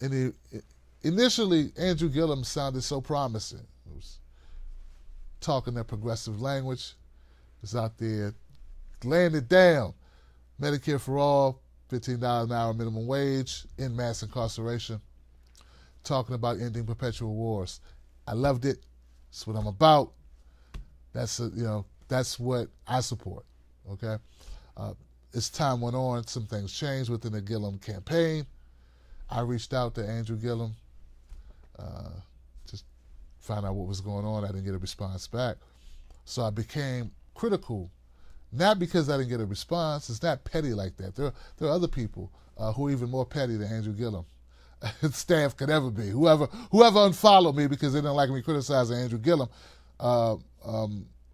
And initially, Andrew Gillum sounded so promising. He was talking that progressive language. He was out there laying it down. Medicare for all, $15 an hour minimum wage, in mass incarceration. Talking about ending perpetual wars. I loved it. That's what I'm about. That's that's what I support. Okay. As time went on, some things changed within the Gillum campaign. I reached out to Andrew Gillum. Just find out what was going on. I didn't get a response back. So I became critical, not because I didn't get a response. It's not petty like that. There are other people who are even more petty than Andrew Gillum. Staff could ever be. Whoever unfollowed me because they didn't like me criticizing Andrew Gillum.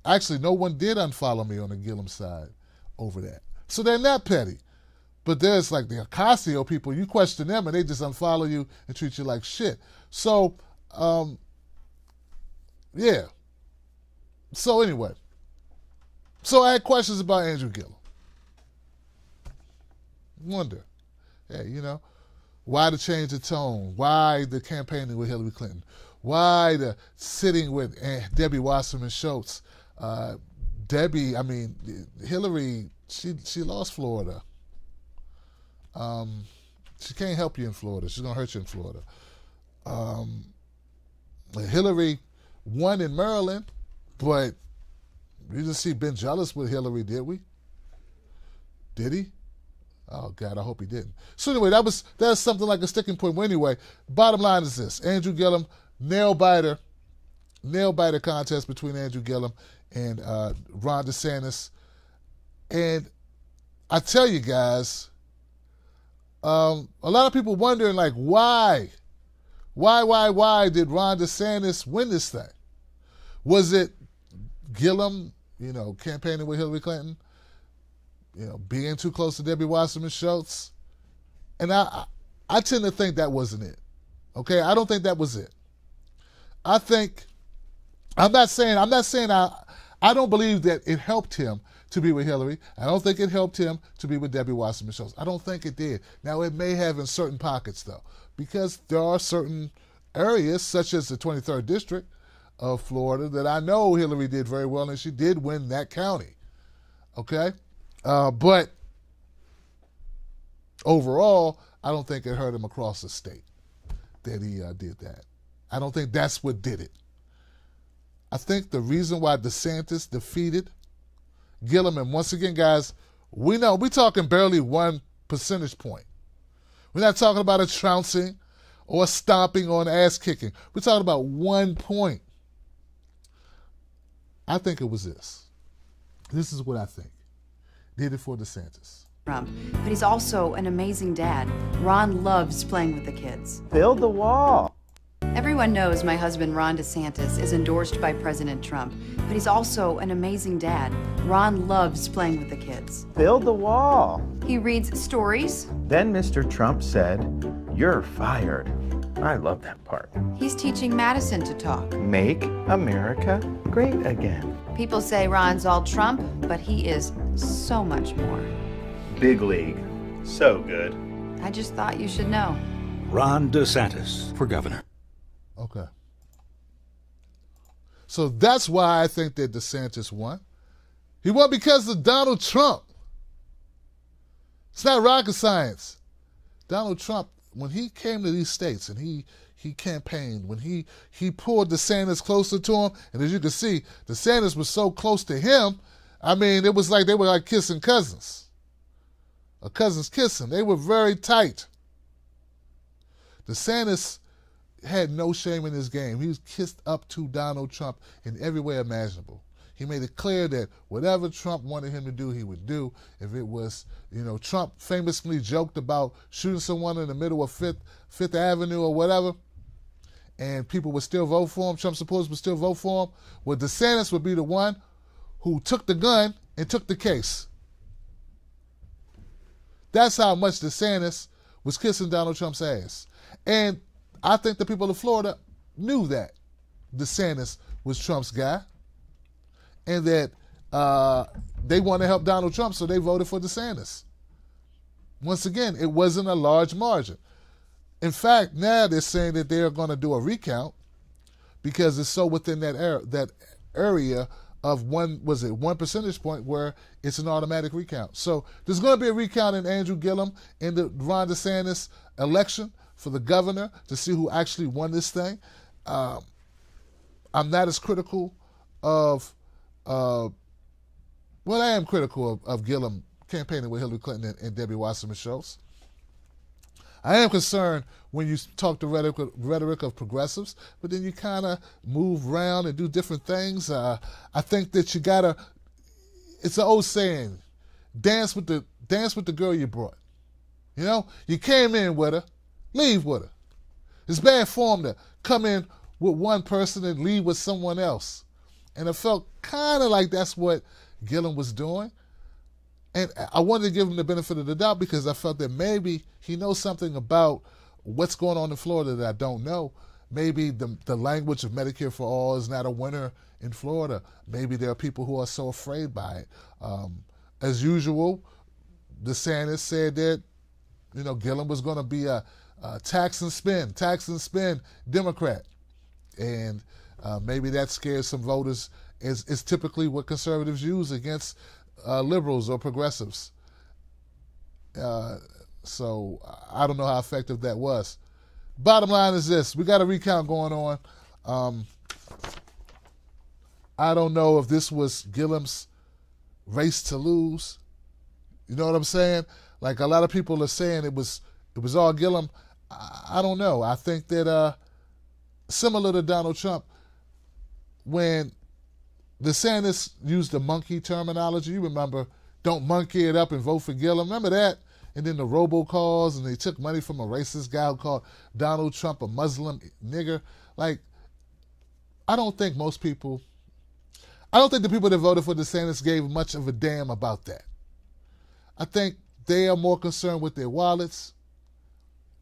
Actually, no one did unfollow me on the Gillum side over that. So they're not petty. But there's like the Acosta people, you question them and they just unfollow you and treat you like shit. So, yeah. So anyway. So I had questions about Andrew Gillum. Wonder, hey, why the change of tone? Why the campaigning with Hillary Clinton? Why the sitting with Debbie Wasserman Schultz? Hillary, she lost Florida. She can't help you in Florida. She's going to hurt you in Florida. Hillary won in Maryland, but we didn't see Ben jealous with Hillary, did we? Did he? Oh, God, I hope he didn't. So anyway, that's something like a sticking point. Well, anyway, bottom line is this. Andrew Gillum, nail-biter contest between Andrew Gillum and Ron DeSantis. And I tell you guys, a lot of people wondering, like, why did Ron DeSantis win this thing? Was it Gillum, campaigning with Hillary Clinton, being too close to Debbie Wasserman Schultz? And I tend to think that wasn't it. Okay, I don't think that was it. I'm not saying I don't believe that it helped him to be with Hillary. I don't think it helped him to be with Debbie Wasserman Schultz. I don't think it did. Now, it may have in certain pockets, though, because there are certain areas, such as the 23rd District of Florida, that I know Hillary did very well, and she did win that county. Okay? But overall, I don't think it hurt him across the state that he did that. I don't think that's what did it. I think the reason why DeSantis defeated Gillum, and once again, guys, we're talking barely 1 percentage point. We're not talking about a trouncing. or stomping or an ass kicking. We're talking about 1 point. I think it was this. This is what I think. Did it for DeSantis. Trump, but he's also an amazing dad. Ron loves playing with the kids. Build the wall. Everyone knows my husband Ron DeSantis is endorsed by President Trump, but he's also an amazing dad. Ron loves playing with the kids. Build the wall. He reads stories. Then Mr. Trump said, "You're fired." I love that part. He's teaching Madison to talk. Make America great again. People say Ron's all Trump, but he is so much more. Big league. So good. I just thought you should know. Ron DeSantis for governor. Okay. So that's why I think that DeSantis won. He won because of Donald Trump. It's not rocket science. Donald Trump, when he came to these states and he campaigned, when he pulled DeSantis closer to him, and as you can see, DeSantis was so close to him, I mean, it was like they were like kissing cousins. A cousin's kissing. They were very tight. DeSantis had no shame in his game. He was kissed up to Donald Trump in every way imaginable. He made it clear that whatever Trump wanted him to do, he would do. If it was, Trump famously joked about shooting someone in the middle of Fifth Avenue or whatever, and people would still vote for him, Trump supporters would still vote for him. Well, DeSantis would be the one who took the gun and took the case. That's how much DeSantis was kissing Donald Trump's ass. And I think the people of Florida knew that DeSantis was Trump's guy and that they want to help Donald Trump, so they voted for DeSantis. Once again, it wasn't a large margin. In fact, now they're saying that they're going to do a recount because it's so within that area of one percentage point where it's an automatic recount. So there's going to be a recount in Andrew Gillum in the Ron DeSantis election for the governor to see who actually won this thing. I'm not as critical of, I am critical of Gillum campaigning with Hillary Clinton and Debbie Wasserman Schultz. I am concerned when you talk the rhetoric of progressives, but then you kind of move around and do different things. I think that you gotta. It's an old saying: dance with the girl you brought. You came in with her, leave with her. It's bad form to come in with one person and leave with someone else. And it felt kind of like that's what Gillum was doing. And I wanted to give him the benefit of the doubt because I felt that maybe he knows something about what's going on in Florida that I don't know. Maybe the language of Medicare for All is not a winner in Florida. Maybe there are people who are so afraid by it. As usual, DeSantis said that, Gillum was going to be a tax and spend Democrat. And maybe that scares some voters. It's typically what conservatives use against liberals or progressives. So I don't know how effective that was. Bottom line is this. We got a recount going on. I don't know if this was Gillum's race to lose. You know what I'm saying? Like a lot of people are saying it was all Gillum. I don't know. I think that similar to Donald Trump, when DeSantis used the monkey terminology, you remember, don't monkey it up and vote for Gillum. Remember that? And then the robocalls, and they took money from a racist guy who called Donald Trump a Muslim nigger. Like, I don't think the people that voted for DeSantis gave much of a damn about that. I think they are more concerned with their wallets,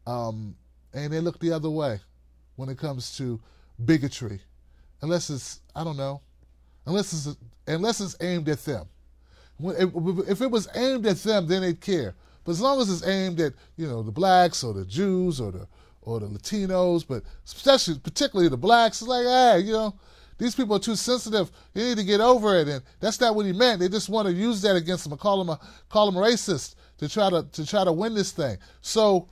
and they look the other way when it comes to bigotry. Unless it's, I don't know, unless it's aimed at them. If it was aimed at them, then they'd care. But as long as it's aimed at, the blacks or the Jews or the Latinos, but particularly the blacks, it's like, hey, these people are too sensitive. You need to get over it. And that's not what he meant. They just want to use that against him and call him racist to try to win this thing. So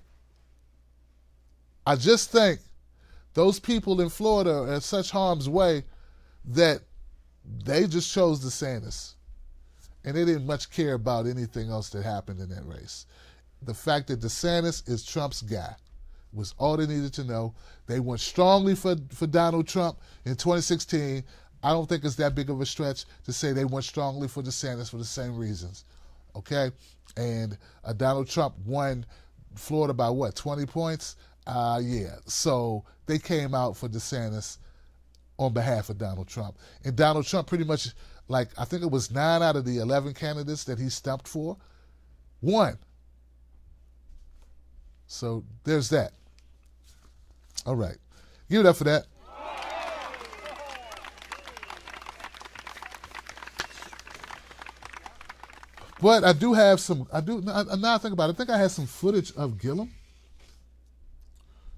I just think those people in Florida are in such harm's way that they just chose DeSantis. And they didn't much care about anything else that happened in that race. The fact that DeSantis is Trump's guy. was all they needed to know. They went strongly for Donald Trump in 2016. I don't think it's that big of a stretch to say they went strongly for DeSantis for the same reasons. Okay? And Donald Trump won Florida by what, 20 points? Yeah. So they came out for DeSantis on behalf of Donald Trump. And Donald Trump pretty much, like, I think it was 9 out of the 11 candidates that he stumped for, won. So there's that. All right. Give it up for that. But I do have some, now I think about it, I think I had some footage of Gillum.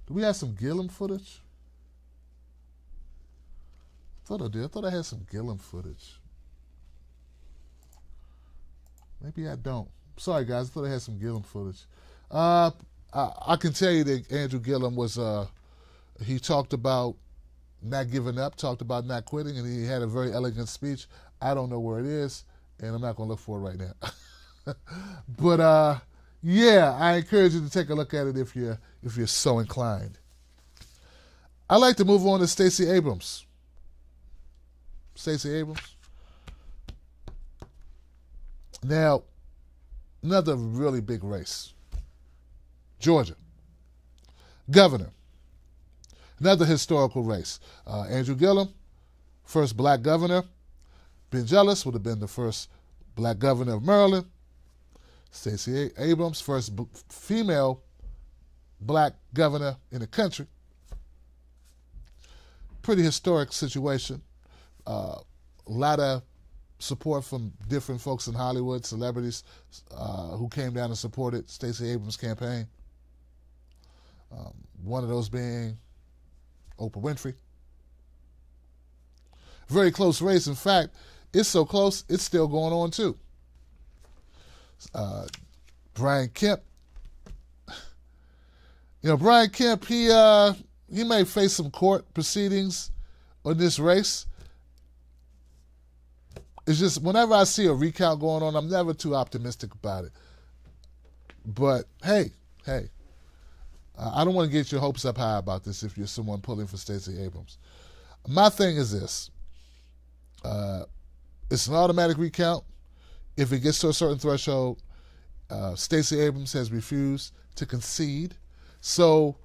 Do we have some Gillum footage? I thought I did. I thought I had some Gillum footage. Maybe I don't. Sorry, guys. I thought I had some Gillum footage. I can tell you that Andrew Gillum was, he talked about not giving up, talked about not quitting, and he had a very elegant speech. I don't know where it is, and I'm not going to look for it right now. But, yeah, I encourage you to take a look at it if you're so inclined. I'd like to move on to Stacey Abrams. Stacey Abrams. Now, another really big race. Georgia. Governor. Another historical race. Andrew Gillum, first black governor. Ben Jealous would have been the first black governor of Maryland. Stacey Abrams, first female black governor in the country. Pretty historic situation. A lot of support from different folks in Hollywood, celebrities who came down and supported Stacey Abrams' campaign. One of those being Oprah Winfrey. Very close race. In fact, it's so close, it's still going on too. Brian Kemp. You know, Brian Kemp, he may face some court proceedings on this race. It's just whenever I see a recount going on, I'm never too optimistic about it. But hey, I don't want to get your hopes up high about this if you're someone pulling for Stacey Abrams. My thing is this. It's an automatic recount. If it gets to a certain threshold, Stacey Abrams has refused to concede. So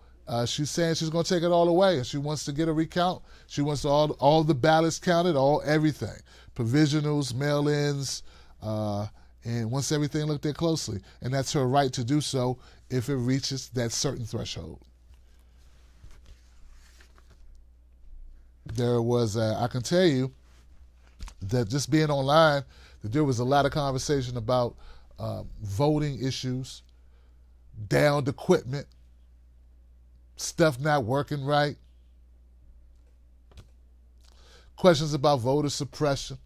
she's saying she's going to take it all away, and she wants to get a recount. She wants all the ballots counted, everything. Provisionals, mail-ins, and wants everything looked at closely. And that's her right to do so if it reaches that certain threshold. There was, I can tell you, that just being online, that there was a lot of conversation about voting issues, downed equipment, stuff not working right, questions about voter suppression,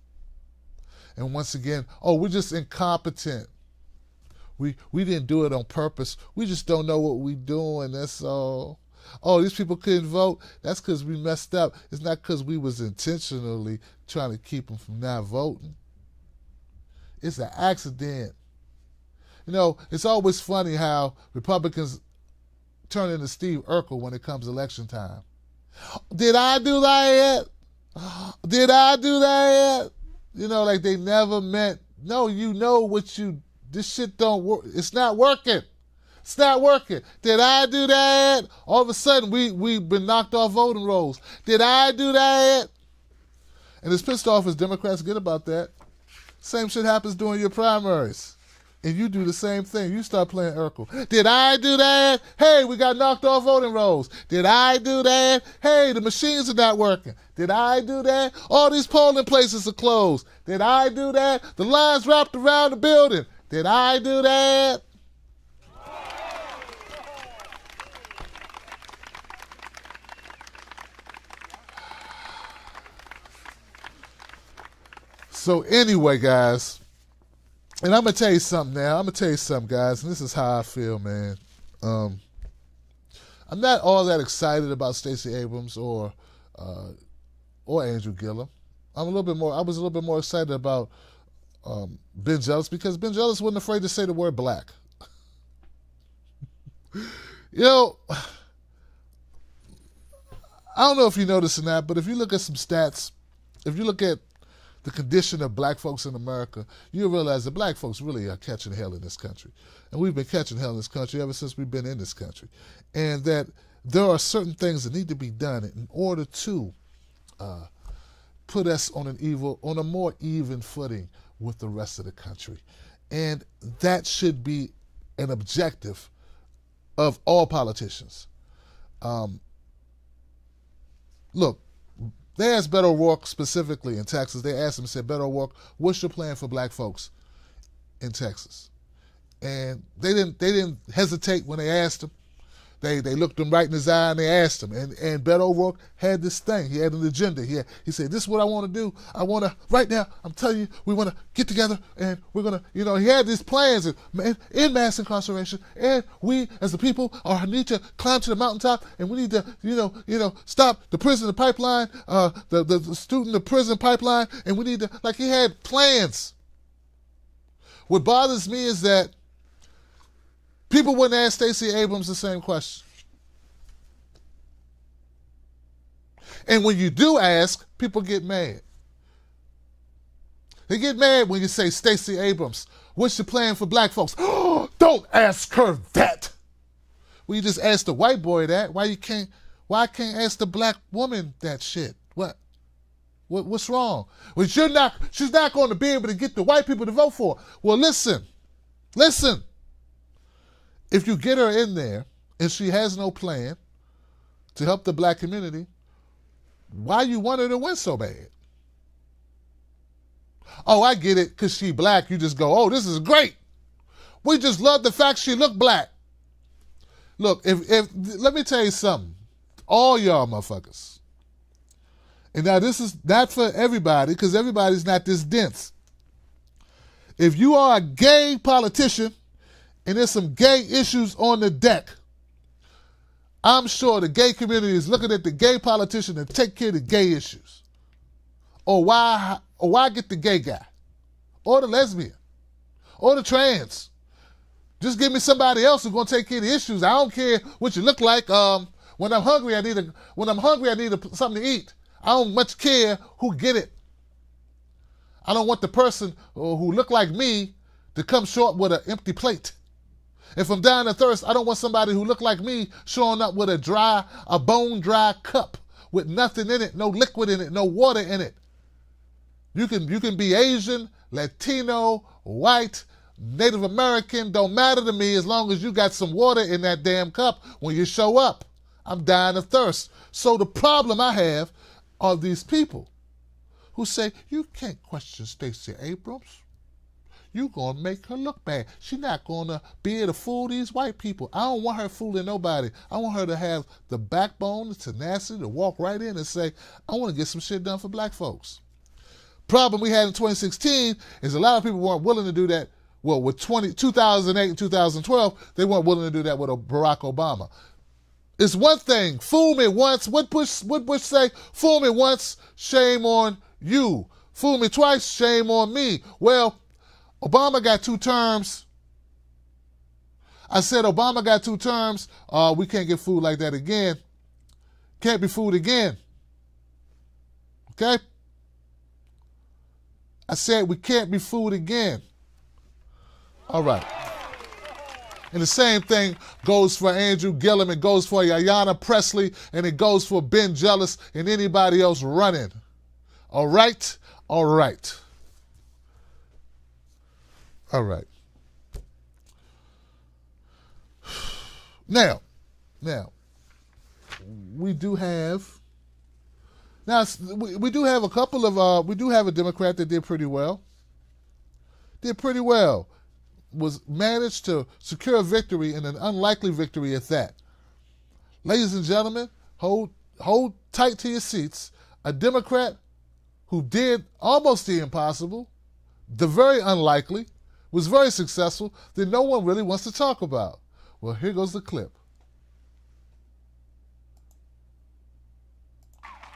and once again, we're just incompetent. We didn't do it on purpose. We just don't know what we're doing, that's all. These people couldn't vote. That's because we messed up. It's not because we was intentionally trying to keep them from not voting. It's an accident. You know, it's always funny how Republicans turn into Steve Urkel when it comes election time. Did I do that? Did I do that? You know, like they never meant, no, you know this shit don't work. It's not working. It's not working. Did I do that? All of a sudden, we've been knocked off voting rolls. Did I do that? And as pissed off as Democrats get about that, same shit happens during your primaries. And you do the same thing. You start playing Urkel. Did I do that? Hey, we got knocked off voting rolls. Did I do that? Hey, the machines are not working. Did I do that? All these polling places are closed. Did I do that? The lines wrapped around the building. Did I do that? So anyway, guys, and I'm going to tell you something now. I'm going to tell you something, guys, and this is how I feel, man. I'm not all that excited about Stacey Abrams or Andrew Gillum. I was a little bit more excited about Ben Jealous because Ben Jealous wasn't afraid to say the word black. You know, I don't know if you noticed in that, but if you look at some stats, if you look at the condition of black folks in America, you realize that black folks really are catching hell in this country. And we've been catching hell in this country ever since we've been in this country. And that there are certain things that need to be done in order to put us on a more even footing with the rest of the country. And that should be an objective of all politicians. Look, they asked Beto O'Rourke specifically in Texas. They asked him, said, Beto O'Rourke, what's your plan for black folks in Texas? And they didn't hesitate when they asked him. They looked him right in his eye and they asked him. And Beto O'Rourke had this thing. He had an agenda. He said, this is what I want to do. I want to, right now, I'm telling you, we want to get together and we're going to, he had these plans in mass incarceration. And we, as the people, need to climb to the mountaintop and we need to, stop the prison pipeline, the student to prison pipeline. And we need to, he had plans. What bothers me is that people wouldn't ask Stacey Abrams the same question. And when you do ask, people get mad. They get mad when you say, Stacey Abrams, what's your plan for black folks? Don't ask her that. Well, you just ask the white boy that. Why can't ask the black woman that shit? What's wrong? Well, she's not going to be able to get the white people to vote for her. Well, listen. If you get her in there and she has no plan to help the black community, why you want her to win so bad? Oh, I get it, because she black. You just go, oh, this is great. We just love the fact she look black. Look, if let me tell you something. All y'all motherfuckers. And now this is not for everybody, because everybody's not this dense. If you are a gay politician and there's some gay issues on the deck, I'm sure the gay community is looking at the gay politician to take care of the gay issues. Or why get the gay guy? Or the lesbian? Or the trans? Just give me somebody else who's going to take care of the issues. I don't care what you look like. When I'm hungry, I need something to eat. I don't much care who get it. I don't want the person who look like me to come short with an empty plate. If I'm dying of thirst, I don't want somebody who look like me showing up with a bone dry cup with nothing in it, no liquid in it, no water in it. You can be Asian, Latino, white, Native American, don't matter to me as long as you got some water in that damn cup when you show up. I'm dying of thirst. So the problem I have are these people who say, you can't question Stacey Abrams. You're going to make her look bad. She's not going to be able to fool these white people. I don't want her fooling nobody. I want her to have the backbone, the tenacity to walk right in and say, I want to get some shit done for black folks. Problem we had in 2016 is a lot of people weren't willing to do that. Well, with 2008 and 2012, they weren't willing to do that with Barack Obama. It's one thing, fool me once. What Bush say? Fool me once, shame on you. Fool me twice, shame on me. Well, Obama got 2 terms. I said Obama got 2 terms. We can't get fooled like that again. Can't be fooled again. Okay? I said we can't be fooled again. All right. And the same thing goes for Andrew Gillum, it goes for Ayanna Pressley, and it goes for Ben Jealous and anybody else running. All right? All right. All right. Now, we do have a couple of, we do have a Democrat that did pretty well. Was managed to secure a victory, and an unlikely victory at that. Ladies and gentlemen, hold tight to your seats. A Democrat who did almost the impossible, the very unlikely, was very successful, that no one really wants to talk about. Well, here goes the clip.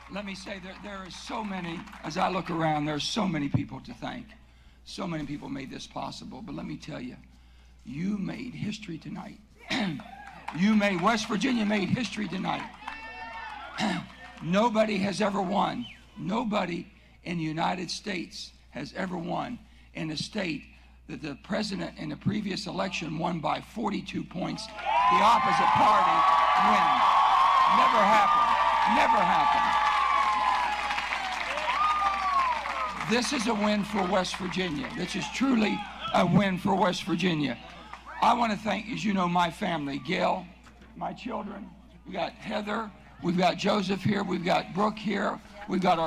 Let me say there are so many, as I look around, there are so many people to thank. So many people made this possible, but let me tell you, you made history tonight. West Virginia made history tonight. Nobody has ever won. Nobody in the United States has ever won in a state that the president in the previous election won by 42 points. The opposite party wins. Never happened. Never happened. This is a win for West Virginia. This is truly a win for West Virginia. I want to thank, as you know, my family, Gail, my children. We got Heather. We've got Joseph here. We've got Brooke here. We've got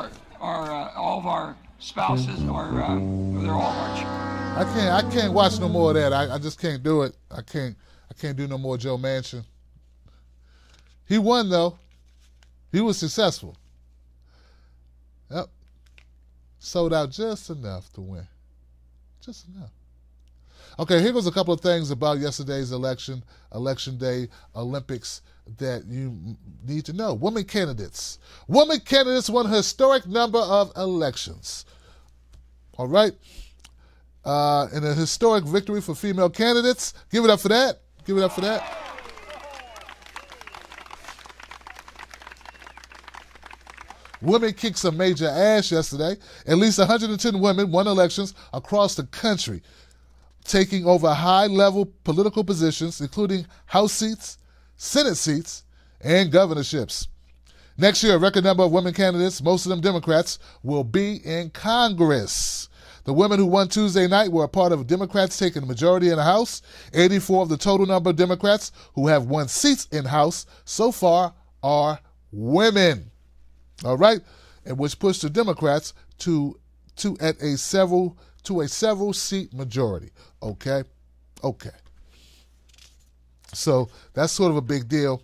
all of our spouses. They're all our children. I can't watch no more of that. I just can't do it. I can't do no more Joe Manchin. He won though. He was successful. Yep. Sold out just enough to win. Just enough. Okay, here goes a couple of things about yesterday's election day, Olympics that you need to know. Women candidates. Women candidates won a historic number of elections. All right. In a historic victory for female candidates. Give it up for that. Give it up for that. Women kicked some major ass yesterday. At least 110 women won elections across the country, taking over high-level political positions, including House seats, Senate seats, and governorships. Next year, a record number of women candidates, most of them Democrats, will be in Congress. The women who won Tuesday night were a part of Democrats taking the majority in the House. 84 of the total number of Democrats who have won seats in House so far are women. All right? And which pushed the Democrats to a several seat majority. Okay? Okay. So that's sort of a big deal.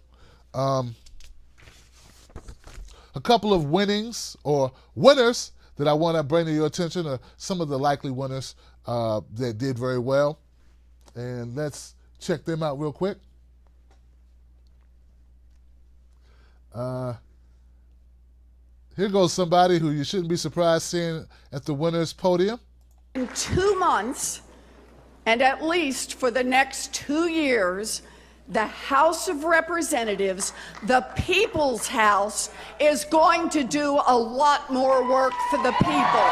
A couple of winnings or winners that I want to bring to your attention are some of the likely winners that did very well. And let's check them out real quick. Here goes somebody who you shouldn't be surprised seeing at the winners' podium. In 2 months, and at least for the next 2 years, the House of Representatives, the People's House, is going to do a lot more work for the people.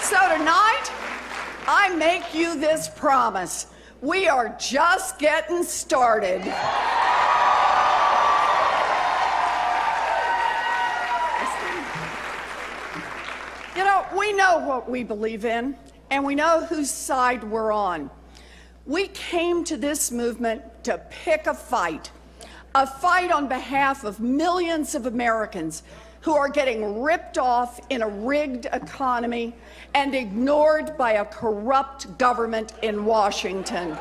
So tonight, I make you this promise. We are just getting started. You know, we know what we believe in, and we know whose side we're on. We came to this movement to pick a fight on behalf of millions of Americans who are getting ripped off in a rigged economy and ignored by a corrupt government in Washington.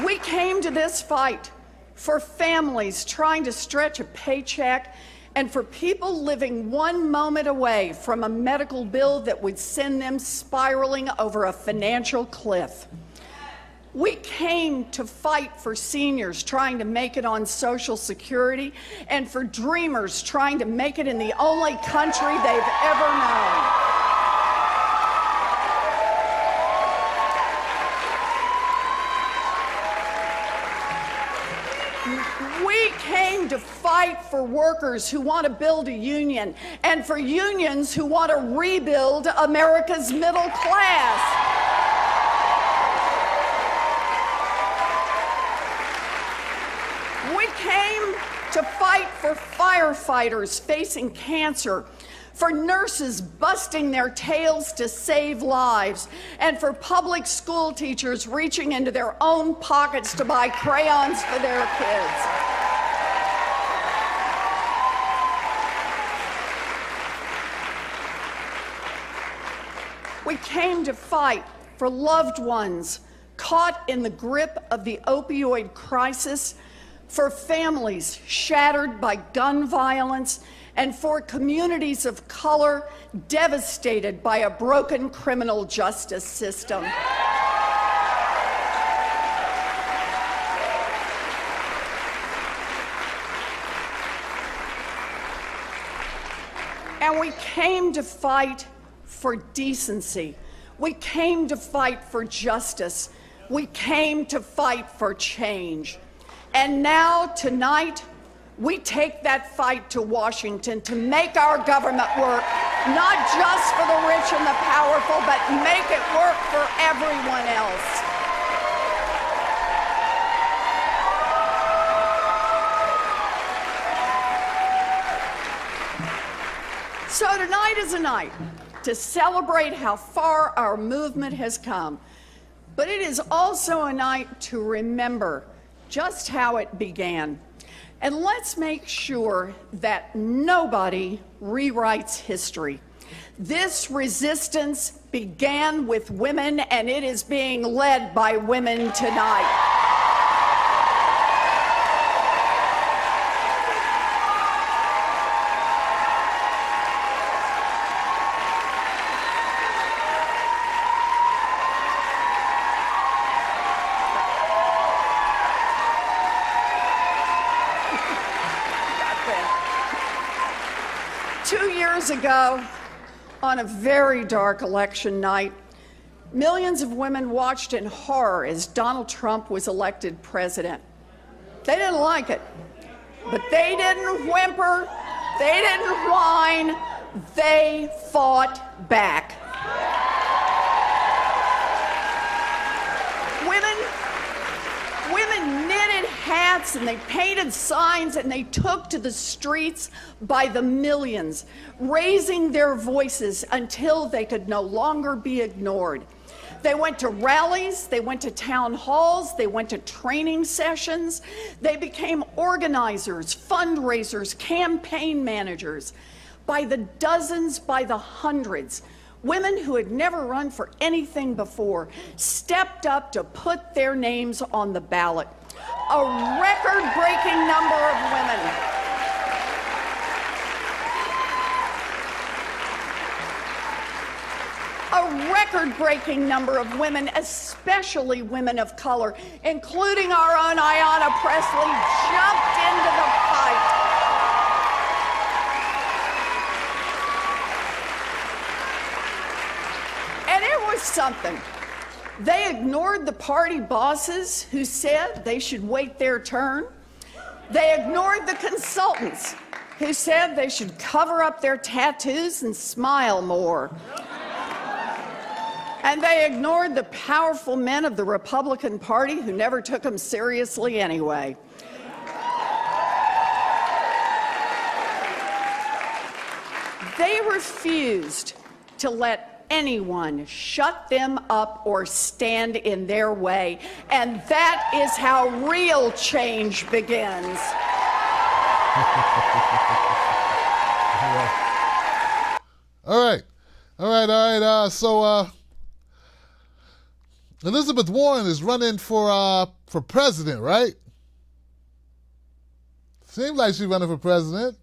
We came to this fight for families trying to stretch a paycheck and for people living 1 moment away from a medical bill that would send them spiraling over a financial cliff. We came to fight for seniors trying to make it on Social Security and for dreamers trying to make it in the only country they've ever known. We came to fight for workers who want to build a union and for unions who want to rebuild America's middle class. We came to fight for firefighters facing cancer, for nurses busting their tails to save lives, and for public school teachers reaching into their own pockets to buy crayons for their kids. We came to fight for loved ones caught in the grip of the opioid crisis, for families shattered by gun violence, and for communities of color devastated by a broken criminal justice system. And we came to fight for decency. We came to fight for justice. We came to fight for change. And now, tonight, we take that fight to Washington to make our government work, not just for the rich and the powerful, but make it work for everyone else. So tonight is a night to celebrate how far our movement has come, but it is also a night to remember just how it began. And let's make sure that nobody rewrites history. This resistance began with women, and it is being led by women tonight. 2 years ago, on a very dark election night, millions of women watched in horror as Donald Trump was elected president. They didn't like it, but they didn't whimper, they didn't whine, they fought back. Women knitted hats and they painted signs and they took to the streets by the millions, raising their voices until they could no longer be ignored. They went to rallies, they went to town halls, they went to training sessions, they became organizers, fundraisers, campaign managers. By the dozens, by the hundreds, women who had never run for anything before stepped up to put their names on the ballot. A record-breaking number of women. A record-breaking number of women, especially women of color, including our own Ayanna Pressley, jumped into the fight. And it was something. They ignored the party bosses who said they should wait their turn. They ignored the consultants who said they should cover up their tattoos and smile more. And they ignored the powerful men of the Republican Party who never took them seriously anyway. They refused to let anyone shut them up or stand in their way. And that is how real change begins. All right. So Elizabeth Warren is running for president, right? Seems like she's running for president.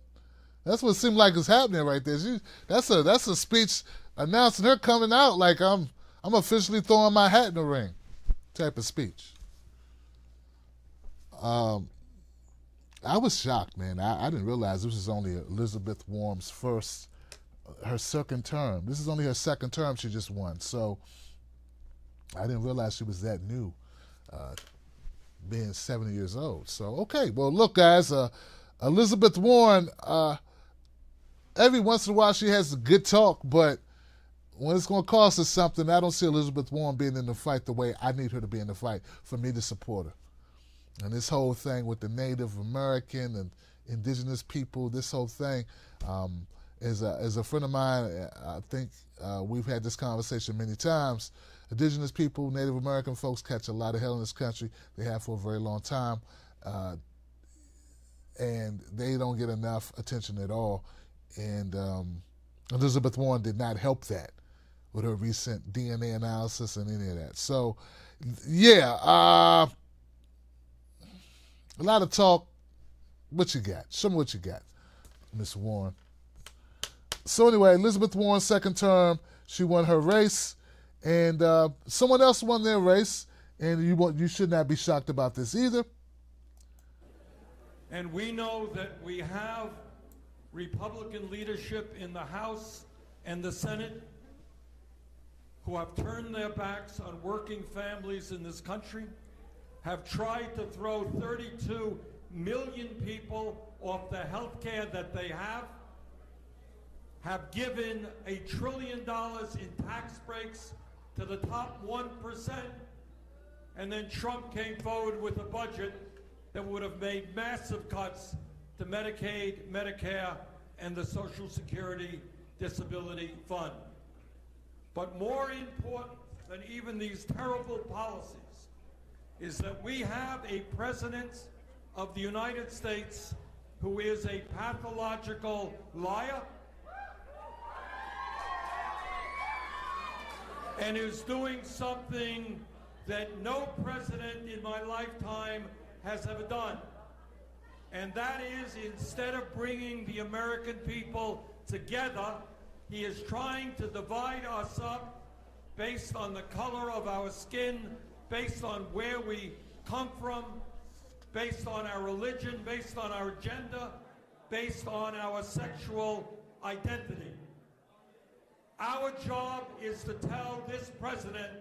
That's what seemed like is happening right there. That's a speech announcing her coming out like I'm officially throwing my hat in the ring type of speech. I was shocked, man. I didn't realize this was only Elizabeth Warren's her second term. This is only her second term she just won. So I didn't realize she was that new, being 70 years old. So, okay. Well, look, guys, Elizabeth Warren, every once in a while she has a good talk, but when it's going to cost us something, I don't see Elizabeth Warren being in the fight the way I need her to be in the fight for me to support her. And this whole thing with the Native American and indigenous people, this whole thing, as a friend of mine, I think we've had this conversation many times. Indigenous people, Native American folks catch a lot of hell in this country. They have for a very long time. And they don't get enough attention at all. And Elizabeth Warren did not help that with her recent DNA analysis and any of that. So, yeah, a lot of talk. What you got? Show me what you got, Miss Warren. So anyway, Elizabeth Warren, second term, she won her race, and someone else won their race, and you should not be shocked about this either. And we know that we have Republican leadership in the House and the Senate who have turned their backs on working families in this country, have tried to throw 32 million people off the health care that they have given $1 trillion in tax breaks to the top 1%, and then Trump came forward with a budget that would have made massive cuts to Medicaid, Medicare, and the Social Security Disability Fund. But more important than even these terrible policies is that we have a president of the United States who is a pathological liar and is doing something that no president in my lifetime has ever done. And that is, instead of bringing the American people together, he is trying to divide us up based on the color of our skin, based on where we come from, based on our religion, based on our gender, based on our sexual identity. Our job is to tell this president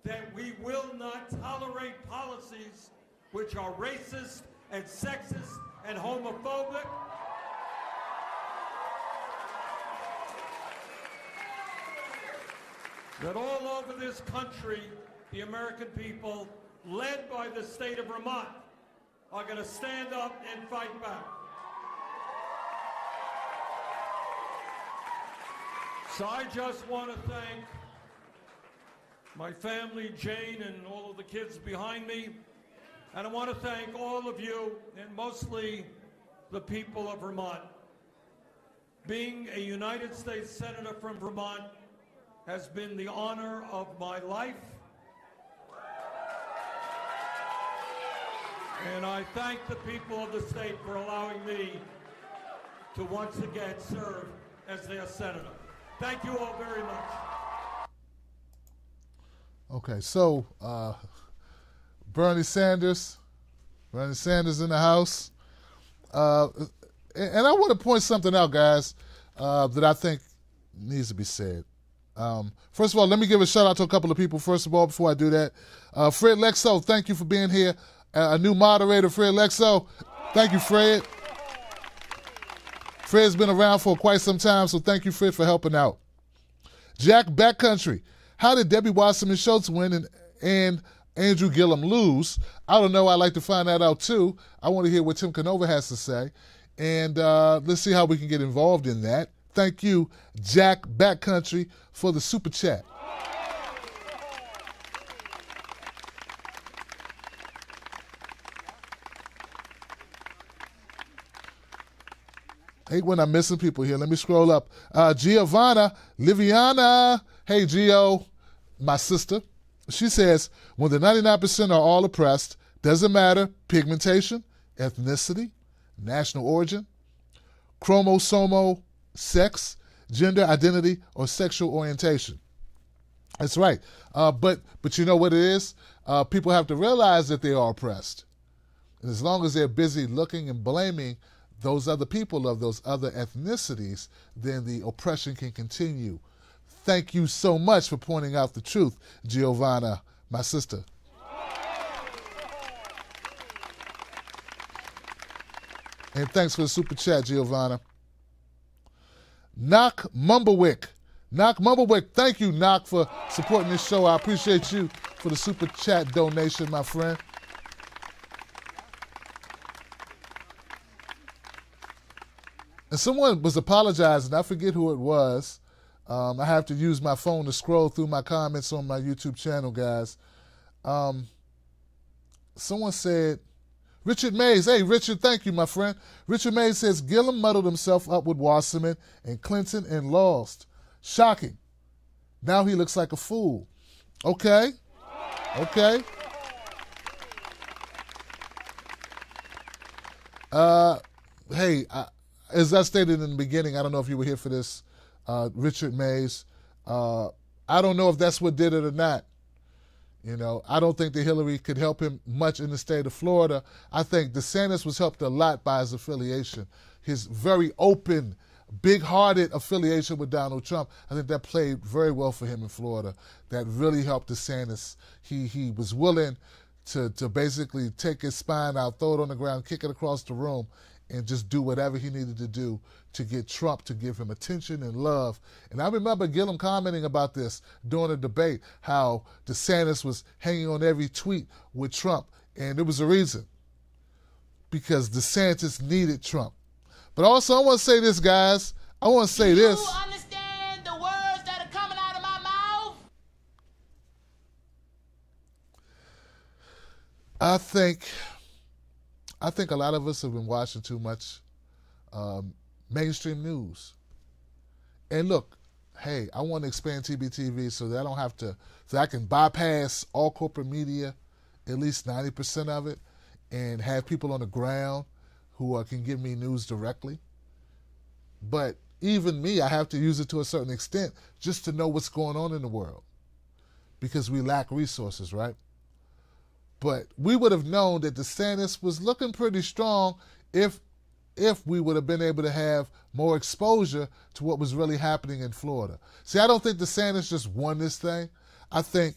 that we will not tolerate policies which are racist and sexist and homophobic. That all over this country, the American people, led by the state of Vermont, are going to stand up and fight back. So I just want to thank my family, Jane, and all of the kids behind me. And I want to thank all of you, and mostly the people of Vermont. Being a United States Senator from Vermont has been the honor of my life. And I thank the people of the state for allowing me to once again serve as their senator. Thank you all very much. Okay, so Bernie Sanders in the house. And I want to point something out, guys, that I think needs to be said. First of all, let me give a shout out to a couple of people, first of all, before I do that. Fred Lexo, thank you for being here. A new moderator, Fred Lexo. Thank you, Fred. Fred's been around for quite some time, so thank you, Fred, for helping out. Jack Backcountry. How did Debbie Wasserman Schultz win and Andrew Gillum lose? I don't know. I'd like to find that out, too. I want to hear what Tim Canova has to say. And let's see how we can get involved in that. Thank you, Jack Backcountry, for the super chat. Hate when I'm missing people here. Let me scroll up. Liviana. Hey, Gio, my sister. She says, when the 99% are all oppressed, doesn't matter pigmentation, ethnicity, national origin, chromosomal sex, gender identity, or sexual orientation. That's right. But you know what it is? People have to realize that they are oppressed. And as long as they're busy looking and blaming those other people of those other ethnicities, then the oppression can continue. Thank you so much for pointing out the truth, Giovanna, my sister. And thanks for the super chat, Giovanna. Knock Mumblewick. Thank you, Knock, for supporting this show. I appreciate you for the super chat donation, my friend. And someone was apologizing. I forget who it was. I have to use my phone to scroll through my comments on my YouTube channel, guys. Someone said, Richard Mays. Hey, Richard, thank you, my friend. Richard Mays says, Gillum muddled himself up with Wasserman and Clinton and lost. Shocking. Now he looks like a fool. Okay. Hey, as I stated in the beginning, I don't know if you were here for this, Richard Mays. I don't know if that's what did it or not. You know, I don't think that Hillary could help him much in the state of Florida. I think DeSantis was helped a lot by his affiliation, his very open, big-hearted affiliation with Donald Trump. I think that played very well for him in Florida. That really helped DeSantis. He was willing to basically take his spine out, throw it on the ground, kick it across the room, and just do whatever he needed to do to get Trump to give him attention and love. And I remember Gillum commenting about this during the debate, how DeSantis was hanging on every tweet with Trump, and there was a reason, because DeSantis needed Trump. But also, I want to say this, guys. I want to say this. Do you understand the words that are coming out of my mouth? I think a lot of us have been watching too much mainstream news. And look, hey, I want to expand TBTV so that I don't have to, so I can bypass all corporate media, at least 90% of it, and have people on the ground who can give me news directly. But even me, I have to use it to a certain extent just to know what's going on in the world, because we lack resources, right? But we would have known that DeSantis was looking pretty strong if we would have been able to have more exposure to what was really happening in Florida. See, I don't think DeSantis just won this thing. I think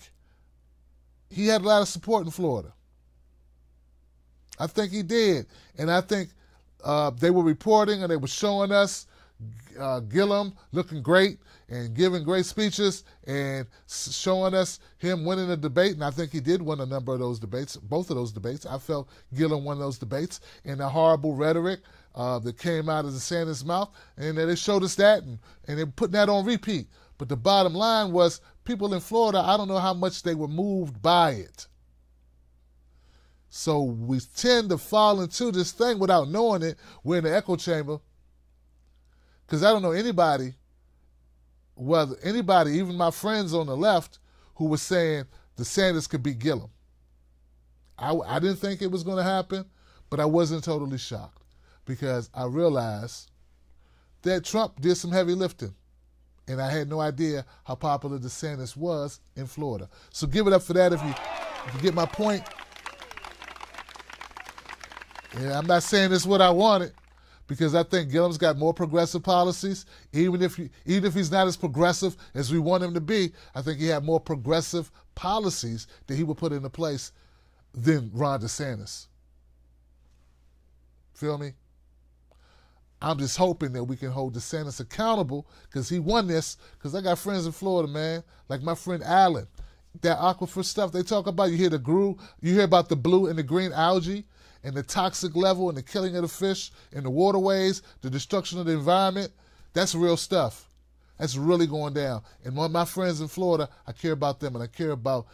he had a lot of support in Florida. I think he did. And I think they were reporting and they were showing us Gillum looking great and giving great speeches and showing us him winning a debate. And I think he did win a number of those debates, both of those debates. I felt Gillum won those debates, and the horrible rhetoric that came out of DeSantis' mouth. And they showed us that, and they're putting that on repeat. But the bottom line was, people in Florida, I don't know how much they were moved by it. So we tend to fall into this thing without knowing it. We're in the echo chamber. Because I don't know anybody, even my friends on the left, who was saying DeSantis could beat Gillum. I didn't think it was going to happen, but I wasn't totally shocked, because I realized that Trump did some heavy lifting, and I had no idea how popular DeSantis was in Florida. So give it up for that if you get my point. Yeah, I'm not saying this is what I wanted, because I think Gillum's got more progressive policies. Even if he's not as progressive as we want him to be, I think he had more progressive policies that he would put into place than Ron DeSantis. Feel me? I'm just hoping that we can hold DeSantis accountable, because he won this. Because I got friends in Florida, man, like my friend Allen. That aquifer stuff they talk about, you hear about the blue and the green algae, and the toxic level and the killing of the fish in the waterways, the destruction of the environment. That's real stuff. That's really going down. And one of my friends in Florida, I care about them, and I care about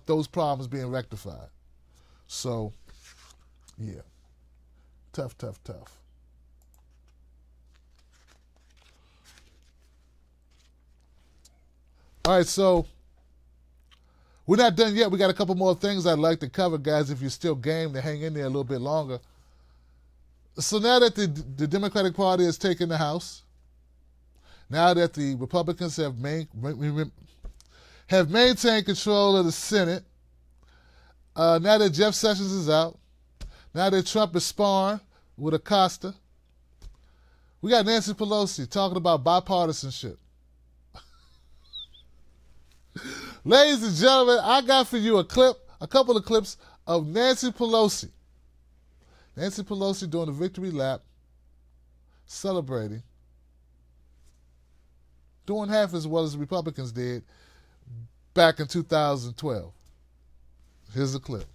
those problems being rectified. So, yeah. Tough. All right, so we're not done yet. We got a couple more things I'd like to cover, guys, if you're still game to hang in there a little bit longer. So now that the Democratic Party has taken the House, now that the Republicans have maintained control of the Senate, now that Jeff Sessions is out, now that Trump is sparring with Acosta, we got Nancy Pelosi talking about bipartisanship. Ladies and gentlemen, I got for you a couple of clips of Nancy Pelosi. Nancy Pelosi doing the victory lap, celebrating, doing half as well as the Republicans did back in 2012. Here's the clip.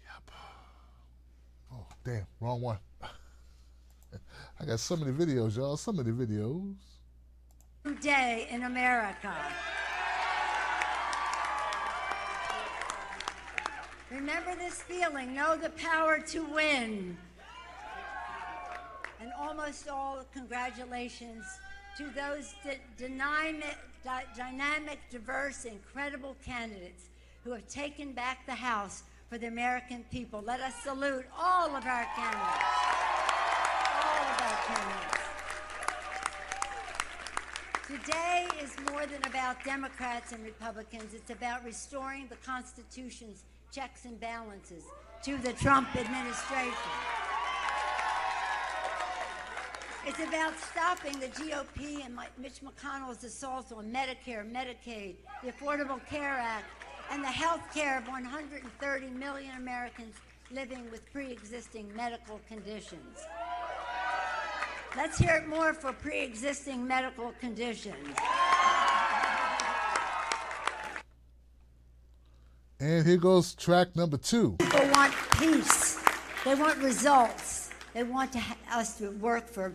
Yep. Oh, damn, wrong one. I got so many videos, y'all. So many videos. Day in America. Remember this feeling. Know the power to win. And almost all congratulations to those dynamic, diverse, incredible candidates who have taken back the House for the American people. Let us salute all of our candidates. today is more than about Democrats and Republicans. It's about restoring the Constitution's checks and balances to the Trump administration. It's about stopping the GOP and Mitch McConnell's assault on Medicare, Medicaid, the Affordable Care Act, and the health care of 130 million Americans living with pre-existing medical conditions. Let's hear it more for pre-existing medical conditions. And here goes track number 2. People want peace. They want results. They want us to work for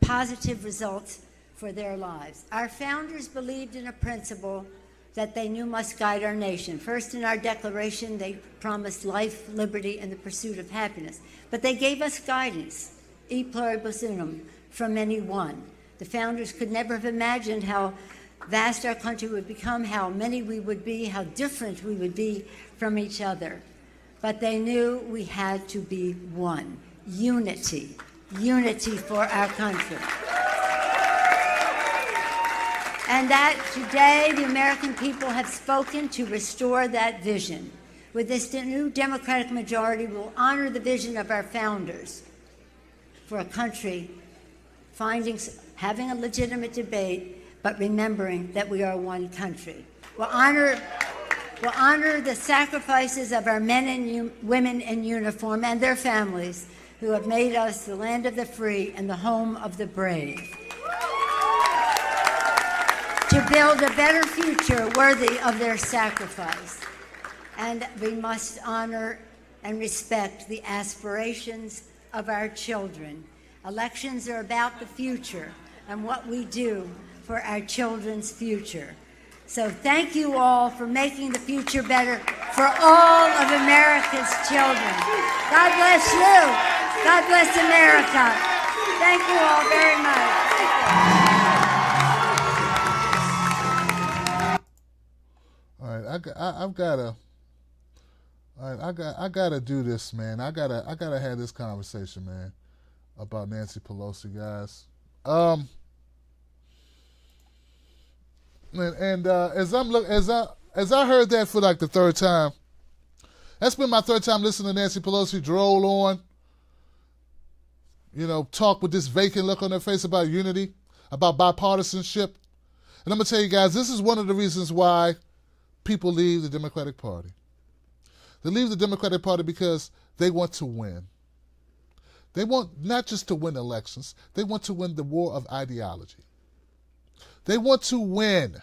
positive results for their lives. Our founders believed in a principle that they knew must guide our nation. First, in our Declaration, they promised life, liberty, and the pursuit of happiness. But they gave us guidance, e pluribus unum, from any one. The founders could never have imagined how vast our country would become, how many we would be, how different we would be from each other. But they knew we had to be one. Unity. Unity for our country. And that today the American people have spoken to restore that vision. With this new Democratic majority, we'll honor the vision of our founders for a country having a legitimate debate, but remembering that we are one country. We'll honor the sacrifices of our men and women in uniform and their families who have made us the land of the free and the home of the brave. To build a better future worthy of their sacrifice. And we must honor and respect the aspirations of our children. Elections are about the future and what we do for our children's future. So thank you all for making the future better for all of America's children. God bless you. God bless America. Thank you all very much. All right, I gotta do this, man. I gotta have this conversation, man, about Nancy Pelosi, guys. As I heard that for like the third time, that's been my third time listening to Nancy Pelosi droll on, talk with this vacant look on her face about unity, about bipartisanship. And I'm gonna tell you guys, this is one of the reasons why people leave the Democratic Party. They leave the Democratic Party because they want to win. They want not just to win elections, they want to win the war of ideology. They want to win.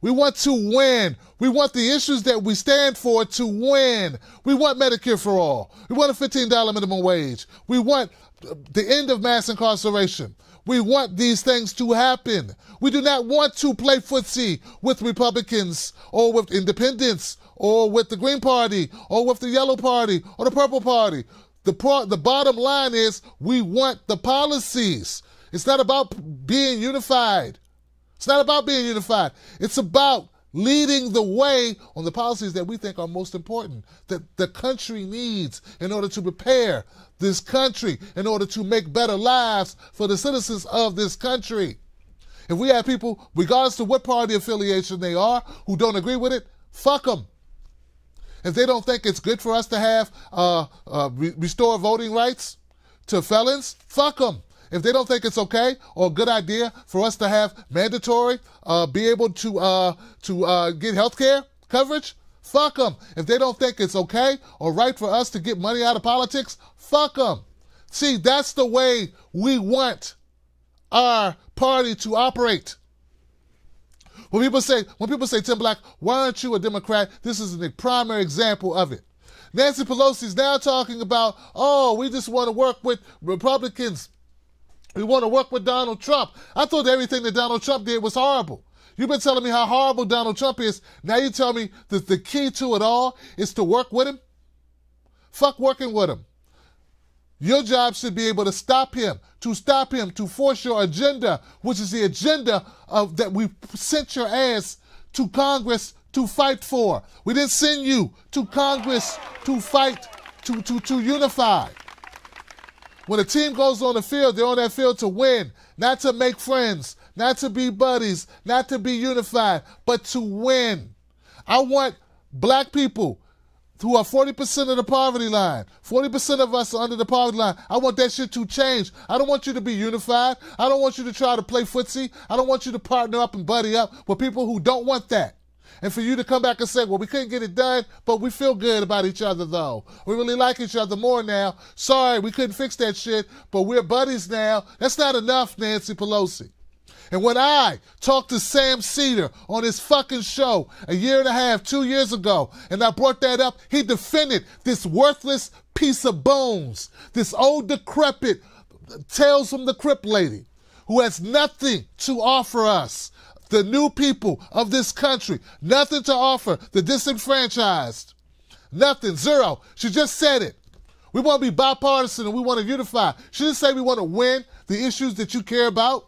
We want to win. We want the issues that we stand for to win. We want Medicare for all. We want a $15 minimum wage. We want the end of mass incarceration. We want these things to happen. We do not want to play footsie with Republicans or with independents or with the Green Party or with the Yellow Party or the Purple Party. The bottom line is we want the policies. It's not about being unified. It's not about being unified. It's about leading the way on the policies that we think are most important, that the country needs in order to prepare this country, in order to make better lives for the citizens of this country. If we have people, regardless of what party affiliation they are, who don't agree with it, fuck them. If they don't think it's good for us to have restore voting rights to felons, fuck them. If they don't think it's okay or a good idea for us to have mandatory, be able to get health care coverage, fuck them. If they don't think it's okay or right for us to get money out of politics, fuck them. See, that's the way we want our party to operate. When people say, Tim Black, why aren't you a Democrat? This is a primary example of it. Nancy Pelosi is now talking about, we just want to work with Republicans. We want to work with Donald Trump. I thought everything that Donald Trump did was horrible. You've been telling me how horrible Donald Trump is. Now you tell me that the key to it all is to work with him? Fuck working with him. Your job should be able to stop him, to force your agenda, which is the agenda of that we sent your ass to Congress to fight for. We didn't send you to Congress to fight, to unify. When a team goes on the field, they're on that field to win, not to make friends, not to be buddies, not to be unified, but to win. I want black people who are 40% of the poverty line. 40% of us are under the poverty line. I want that shit to change. I don't want you to be unified. I don't want you to try to play footsie. I don't want you to partner up and buddy up with people who don't want that. And for you to come back and say, well, we couldn't get it done, but we feel good about each other, though. We really like each other more now. Sorry, we couldn't fix that shit, but we're buddies now. That's not enough, Nancy Pelosi. And when I talked to Sam Cedar on his fucking show a year and a half, 2 years ago, and I brought that up, he defended this worthless piece of bones, this old decrepit Tales from the Crypt lady who has nothing to offer us, the new people of this country, nothing to offer the disenfranchised. Nothing, zero. She just said it. We want to be bipartisan and we want to unify. She didn't say we want to win the issues that you care about.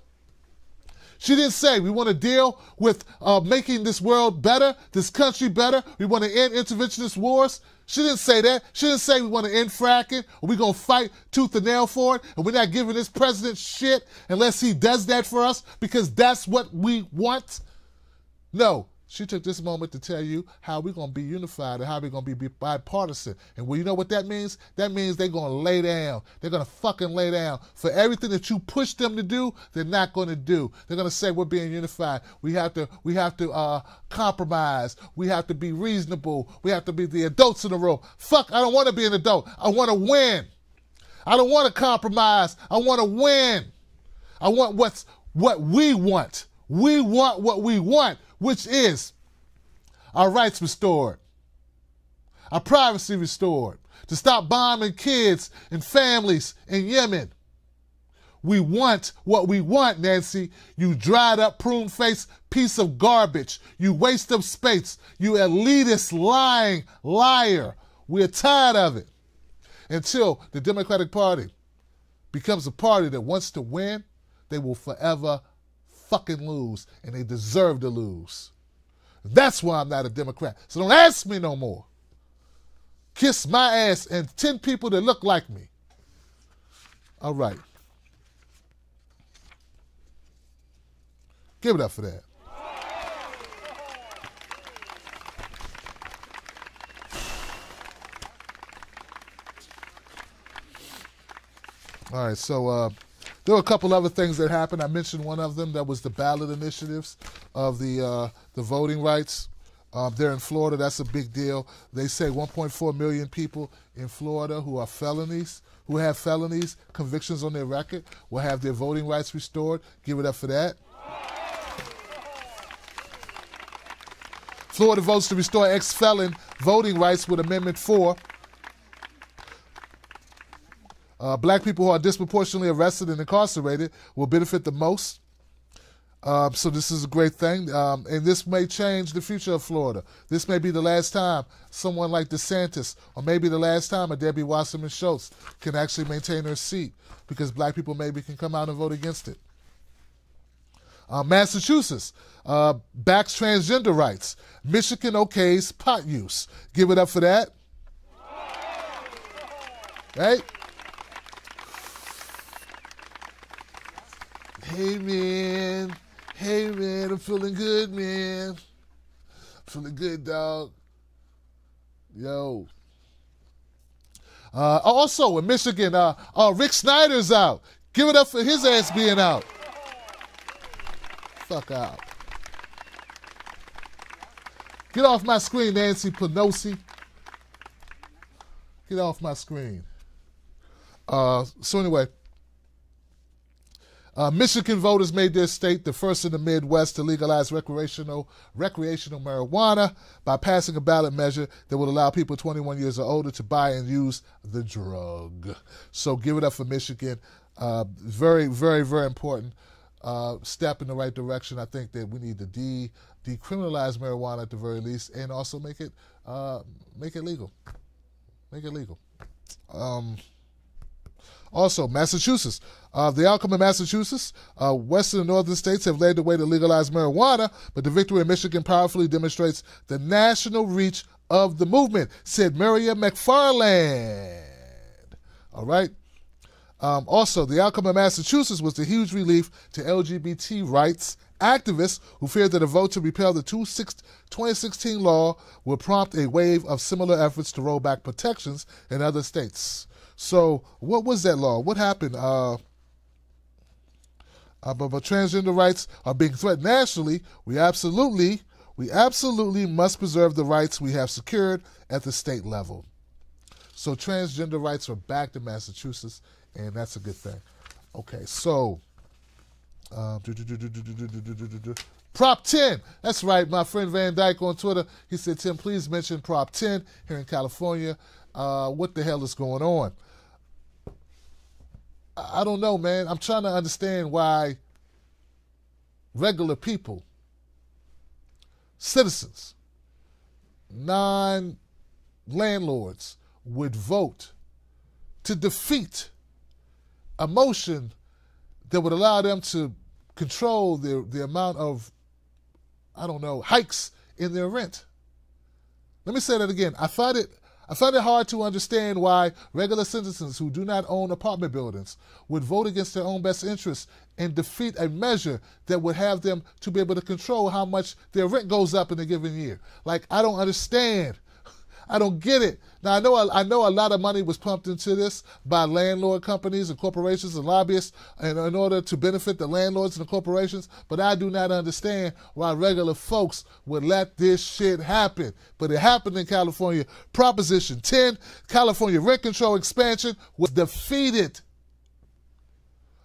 She didn't say we want to deal with making this world better, this country better. We want to end interventionist wars. She didn't say that. She didn't say we want to end fracking or we're going to fight tooth and nail for it and we're not giving this president shit unless he does that for us because that's what we want. No. She took this moment to tell you how we're going to be unified and how we're going to be bipartisan. And well, you know what that means? That means they're going to lay down. They're going to fucking lay down. For everything that you push them to do, they're not going to do. They're going to say we're being unified. We have to compromise. We have to be reasonable. We have to be the adults in the room. Fuck, I don't want to be an adult. I want to win. I don't want to compromise. I want to win. I want what we want. We want what we want, which is our rights restored, our privacy restored, to stop bombing kids and families in Yemen. We want what we want, Nancy. You dried up, prune-faced piece of garbage. You waste of space. You elitist, lying liar. We're tired of it. Until the Democratic Party becomes a party that wants to win, they will forever fucking lose, and they deserve to lose. That's why I'm not a Democrat. So don't ask me no more. Kiss my ass and 10 people that look like me. All right. Give it up for that. All right, so there were a couple other things that happened. I mentioned one of them. That was the ballot initiatives of the voting rights. They're in Florida. That's a big deal. They say 1.4 million people in Florida who have felonies, convictions on their record, will have their voting rights restored. Give it up for that. Florida votes to restore ex-felon voting rights with Amendment 4. Black people who are disproportionately arrested and incarcerated will benefit the most. So this is a great thing. And this may change the future of Florida. This may be the last time someone like DeSantis, or maybe the last time a Debbie Wasserman Schultz can actually maintain her seat because black people maybe can come out and vote against it. Massachusetts backs transgender rights. Michigan okays pot use. Give it up for that. Right? Hey man, I'm feeling good, man. I'm feeling good, dog. Yo. Also in Michigan, Rick Snyder's out. Give it up for his ass being out. Fuck out. Get off my screen, Nancy Pelosi. Get off my screen. So anyway. Michigan voters made their state the first in the Midwest to legalize recreational marijuana by passing a ballot measure that would allow people 21 years or older to buy and use the drug. So give it up for Michigan. Very, very, very important step in the right direction. I think that we need to decriminalize marijuana at the very least, and also make it legal. Make it legal. Also, Massachusetts. The outcome in Massachusetts, western and northern states have led the way to legalize marijuana, but the victory in Michigan powerfully demonstrates the national reach of the movement, said Maria McFarland. All right. Also, the outcome of Massachusetts was a huge relief to LGBT rights activists who feared that a vote to repeal the 2016 law would prompt a wave of similar efforts to roll back protections in other states. So, what was that law? What happened? But transgender rights are being threatened nationally. We absolutely must preserve the rights we have secured at the state level. So transgender rights are back in Massachusetts, and that's a good thing. Okay, so Prop 10. That's right, my friend Van Dyke on Twitter. He said, Tim, please mention Prop 10 here in California. What the hell is going on? I don't know, man. I'm trying to understand why regular people, citizens, non-landlords would vote to defeat a motion that would allow them to control the amount of, hikes in their rent. Let me say that again. I find it hard to understand why regular citizens who do not own apartment buildings would vote against their own best interests and defeat a measure that would have them to be able to control how much their rent goes up in a given year. Like, I don't understand. I don't get it. Now, I know a lot of money was pumped into this by landlord companies and corporations and lobbyists in order to benefit the landlords and the corporations, but I do not understand why regular folks would let this shit happen. But it happened in California. Proposition 10, California rent control expansion, was defeated.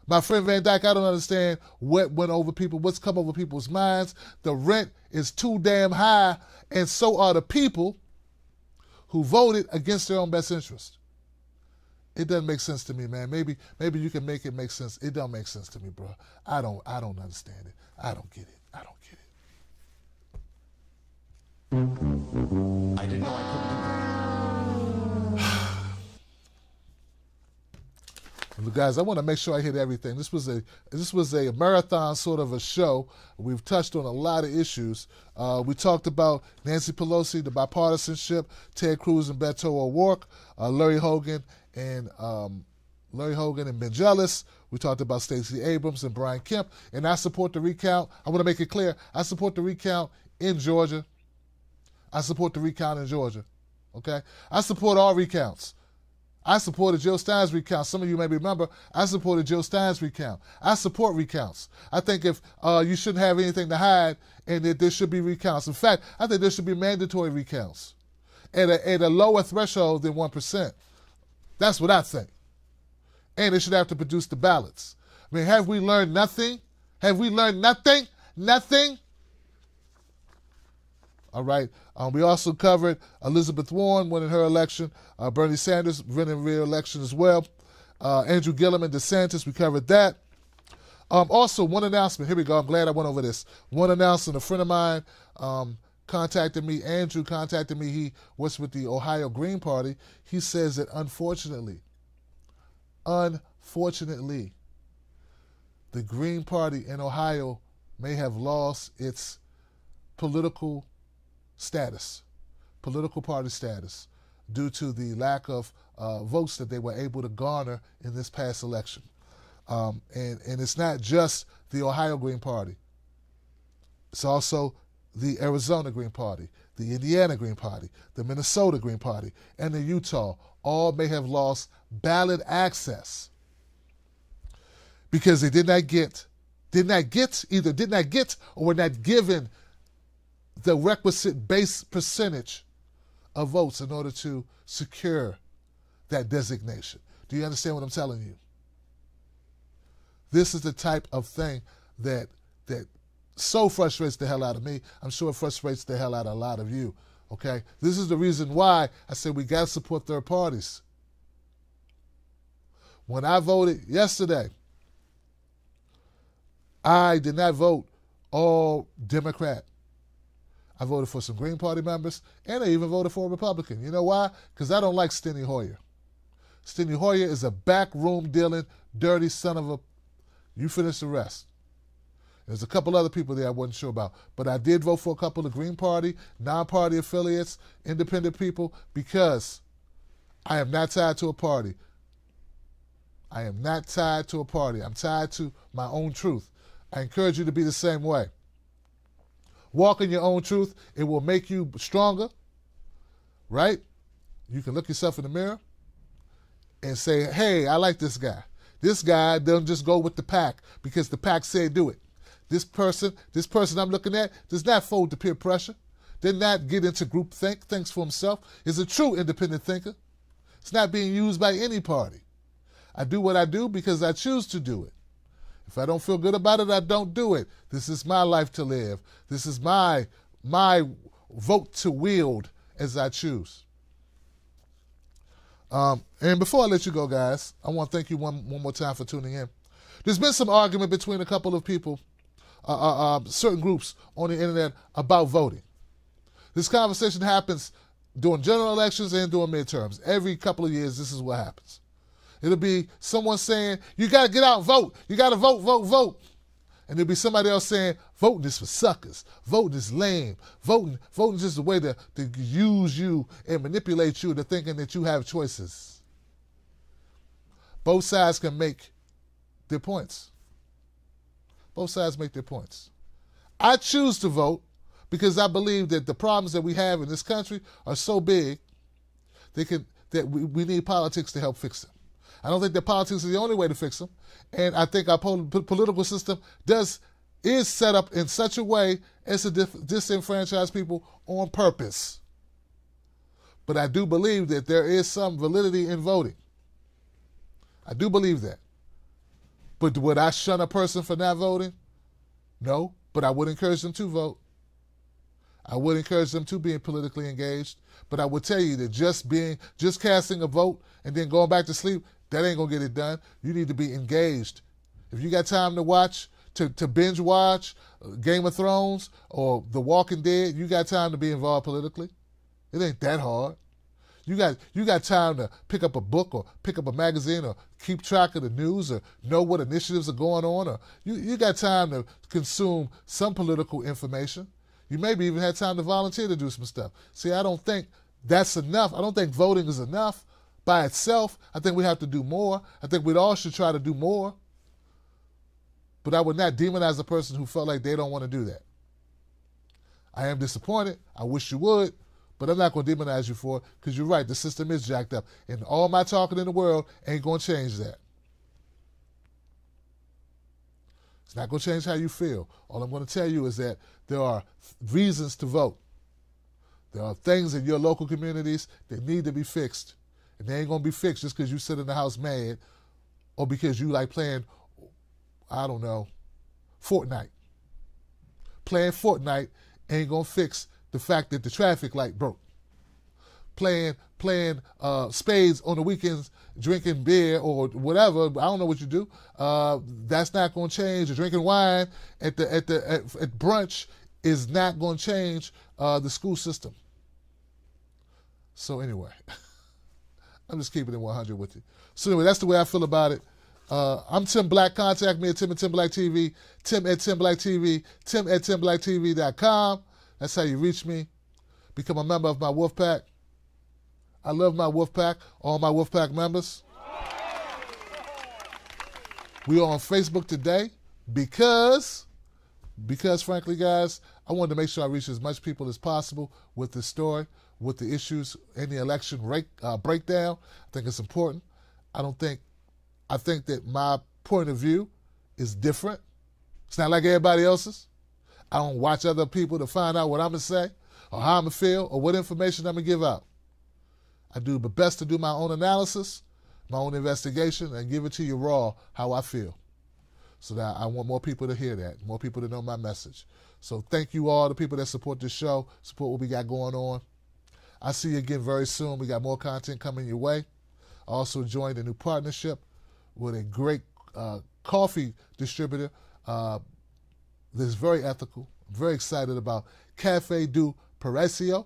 My friend Van Dyke, I don't understand what's come over people's minds. The rent is too damn high, and so are the people who voted against their own best interest. It doesn't make sense to me, man. Maybe you can make it make sense. It don't make sense to me, bro. I don't understand it. I don't get it. I don't get it. I didn't know I couldn't do that. Look, guys, I want to make sure I hit everything. This was a marathon sort of a show. We've touched on a lot of issues. We talked about Nancy Pelosi, the bipartisanship, Ted Cruz and Beto O'Rourke, Larry Hogan and Ben Jealous. We talked about Stacey Abrams and Brian Kemp. And I support the recount. I want to make it clear. I support the recount in Georgia. Okay? I support all recounts. I supported Jill Stein's recount. Some of you may remember, I supported Jill Stein's recount. I support recounts. I think if you shouldn't have anything to hide and that there should be recounts. In fact, I think there should be mandatory recounts at a lower threshold than 1%. That's what I think. And they should have to produce the ballots. I mean, have we learned nothing? Have we learned nothing? Nothing? All right. We also covered Elizabeth Warren winning her election, Bernie Sanders winning re-election as well, Andrew Gillum and DeSantis, we covered that. Also, one announcement. Here we go. I'm glad I went over this. One announcement. A friend of mine contacted me. Andrew contacted me. He was with the Ohio Green Party. He says that unfortunately, the Green Party in Ohio may have lost its political party status, due to the lack of votes that they were able to garner in this past election. And it's not just the Ohio Green Party. It's also the Arizona Green Party, the Indiana Green Party, the Minnesota Green Party, and the Utah. All may have lost ballot access because they did not get or were not given the requisite base percentage of votes in order to secure that designation. Do you understand what I'm telling you? This is the type of thing that so frustrates the hell out of me. I'm sure it frustrates the hell out of a lot of you. Okay? This is the reason why I said we got to support third parties. When I voted yesterday, I did not vote all Democrat. I voted for some Green Party members, and I even voted for a Republican. You know why? Because I don't like Steny Hoyer. Steny Hoyer is a backroom dealing, dirty son of a... You finish the rest. There's a couple other people there I wasn't sure about. But I did vote for a couple of Green Party, non-party affiliates, independent people, because I am not tied to a party. I am not tied to a party. I'm tied to my own truth. I encourage you to be the same way. Walk in your own truth. It will make you stronger, right? You can look yourself in the mirror and say, hey, I like this guy. This guy doesn't just go with the pack because the pack said do it. This person I'm looking at does not fold to peer pressure. Did not get into groupthink, thinks for himself, is a true independent thinker. It's not being used by any party. I do what I do because I choose to do it. If I don't feel good about it, I don't do it. This is my life to live. This is my vote to wield as I choose. And before I let you go, guys, I want to thank you one more time for tuning in. There's been some argument between a couple of people, certain groups on the internet about voting. This conversation happens during general elections and during midterms. Every couple of years, this is what happens. It'll be someone saying, you got to get out and vote. You got to vote, vote, vote. And there'll be somebody else saying, voting is for suckers. Voting is lame. Voting is just a way to use you and manipulate you into thinking that you have choices. Both sides can make their points. Both sides make their points. I choose to vote because I believe that the problems that we have in this country are so big that we need politics to help fix them. I don't think that politics is the only way to fix them. And I think our political system is set up in such a way as to disenfranchise people on purpose. But I do believe that there is some validity in voting. I do believe that. But would I shun a person for not voting? No, but I would encourage them to vote. I would encourage them to be politically engaged. But I would tell you that just casting a vote and then going back to sleep, that ain't going to get it done. You need to be engaged. If you got time to watch, to binge watch Game of Thrones or The Walking Dead, you got time to be involved politically. It ain't that hard. You got time to pick up a book or pick up a magazine or keep track of the news or know what initiatives are going on. Or you got time to consume some political information. You maybe even had time to volunteer to do some stuff. See, I don't think that's enough. I don't think voting is enough by itself. I think we have to do more. I think we all should try to do more. But I would not demonize a person who felt like they don't want to do that. I am disappointed. I wish you would. But I'm not going to demonize you for it because you're right. The system is jacked up. And all my talking in the world ain't going to change that. It's not going to change how you feel. All I'm going to tell you is that there are reasons to vote. There are things in your local communities that need to be fixed. And they ain't going to be fixed just because you sit in the house mad or because you like playing, I don't know, Fortnite. Playing Fortnite ain't going to fix the fact that the traffic light broke. Playing spades on the weekends, drinking beer or whatever, I don't know what you do, that's not going to change. Or drinking wine at brunch is not going to change the school system. So anyway, I'm just keeping it 100 with you. So anyway, that's the way I feel about it. I'm Tim Black. Contact me at Tim at Tim Black TV, Tim at Tim Black TV, Tim at TimBlackTV.com. That's how you reach me. Become a member of my Wolf Pack. I love my Wolf Pack, all my Wolf Pack members. We are on Facebook today because frankly, guys, I wanted to make sure I reach as much people as possible with this story, with the issues in the election breakdown. I think it's important. I think that my point of view is different. It's not like everybody else's. I don't watch other people to find out what I'm going to say or how I'm going to feel or what information I'm going to give out. I do the best to do my own analysis, my own investigation, and give it to you raw how I feel. So that I want more people to hear that, more people to know my message. So thank you all, the people that support this show, support what we got going on. I'll see you again very soon. We got more content coming your way. I also joined a new partnership with a great coffee distributor that's very ethical. I'm very excited about Cafe du Parecio.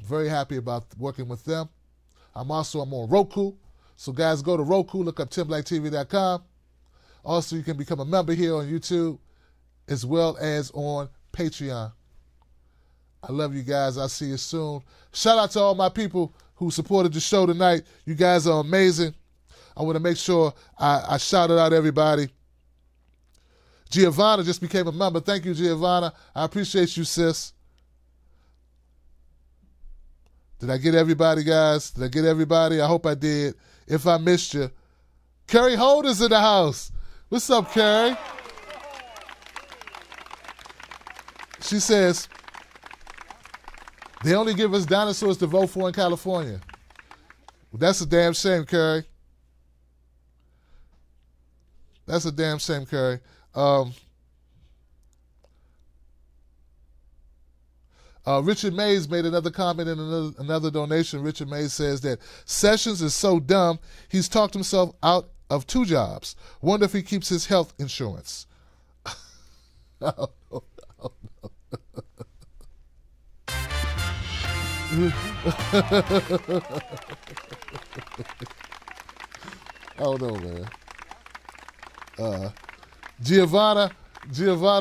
Very happy about working with them. I'm on Roku. So guys, go to Roku, look up TimBlackTV.com. Also, you can become a member here on YouTube as well as on Patreon. I love you guys. I'll see you soon. Shout out to all my people who supported the show tonight. You guys are amazing. I want to make sure I shouted out everybody. Giovanna just became a member. Thank you, Giovanna. I appreciate you, sis. Did I get everybody, guys? Did I get everybody? I hope I did. If I missed you. Carrie Holder's in the house. What's up, Carrie? She says, they only give us dinosaurs to vote for in California. Well, that's a damn shame, Carrie. That's a damn shame, Carrie. Richard Mays made another comment in another donation. Richard Mays says that Sessions is so dumb, he's talked himself out of 2 jobs. Wonder if he keeps his health insurance. Oh, no. Oh no, man. Giovanna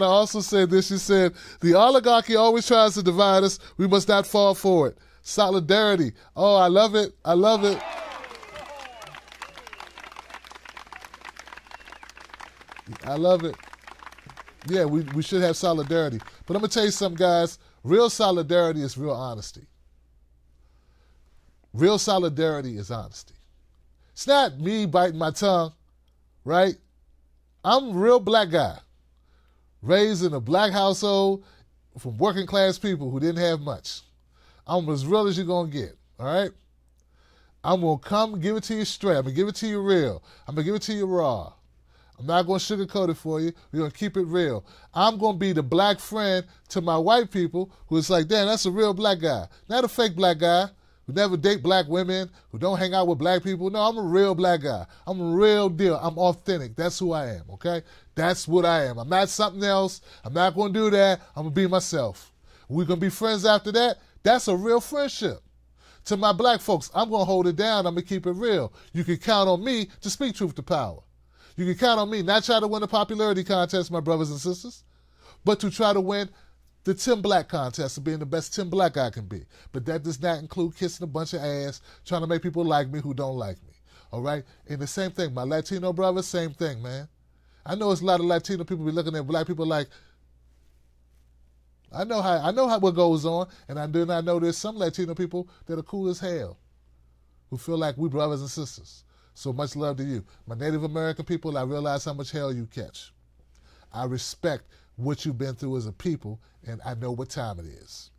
also said this. She said, the oligarchy always tries to divide us. We must not fall for it. Solidarity. Oh, I love it. I love it. I love it. Yeah, we should have solidarity. But I'm going to tell you something, guys. Real solidarity is real honesty. Real solidarity is honesty. It's not me biting my tongue, right? I'm a real black guy, raised in a black household from working class people who didn't have much. I'm as real as you're going to get, all right? I'm going to come give it to you straight. I'm going to give it to you real. I'm going to give it to you raw. I'm not going to sugarcoat it for you. We're going to keep it real. I'm going to be the black friend to my white people who is like, damn, that's a real black guy. Not a fake black guy who never date black women, who don't hang out with black people. No, I'm a real black guy. I'm a real deal. I'm authentic. That's who I am, okay? That's what I am. I'm not something else. I'm not going to do that. I'm going to be myself. We're going to be friends after that. That's a real friendship. To my black folks, I'm going to hold it down. I'm going to keep it real. You can count on me to speak truth to power. You can count on me, not try to win a popularity contest, my brothers and sisters, but to try to win the Tim Black contest of being the best Tim Black I can be. But that does not include kissing a bunch of ass, trying to make people like me who don't like me. All right? And the same thing, my Latino brothers, same thing, man. I know it's a lot of Latino people be looking at black people like, I know how what goes on, and I do not know there's some Latino people that are cool as hell, who feel like we brothers and sisters. So much love to you. My Native American people, I realize how much hell you catch. I respect what you've been through as a people, and I know what time it is.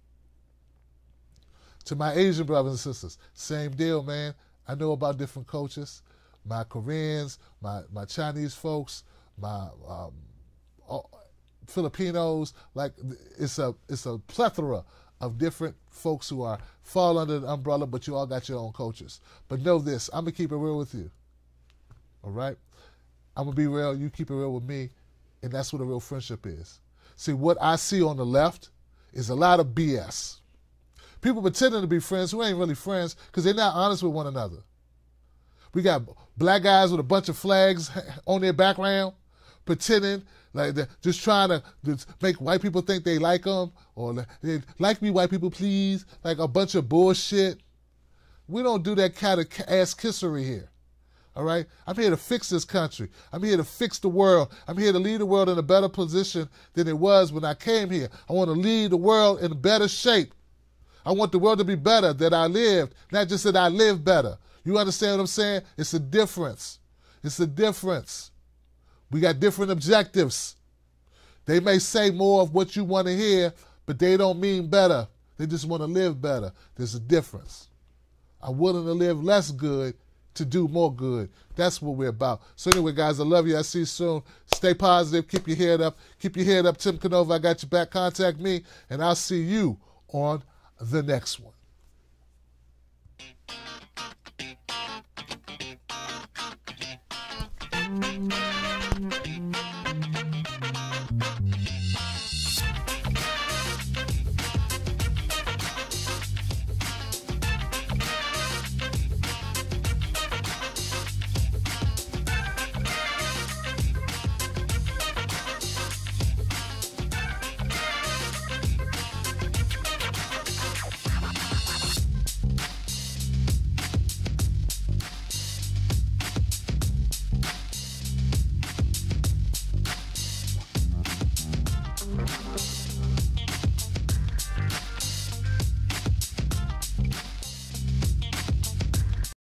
To my Asian brothers and sisters, same deal, man. I know about different cultures. My Koreans, my Chinese folks, my Filipinos, like it's a plethora of different folks who fall under the umbrella, but you all got your own cultures. But know this, I'm going to keep it real with you. All right? I'm going to be real, you keep it real with me, and that's what a real friendship is. See, what I see on the left is a lot of BS. People pretending to be friends who ain't really friends because they're not honest with one another. We got black guys with a bunch of flags on their background, pretending like they're just trying to make white people think they like them, or they like me, white people, please, like a bunch of bullshit. We don't do that kind of ass kissery here. All right? I'm here to fix this country. I'm here to fix the world. I'm here to lead the world in a better position than it was when I came here. I want to lead the world in better shape. I want the world to be better that I lived, not just that I live better. You understand what I'm saying? It's a difference. It's a difference. We got different objectives. They may say more of what you want to hear, but they don't mean better. They just want to live better. There's a difference. I'm willing to live less good to do more good. That's what we're about. So anyway, guys, I love you. I'll see you soon. Stay positive. Keep your head up. Keep your head up. Tim Canova, I got your back. Contact me, and I'll see you on the next one.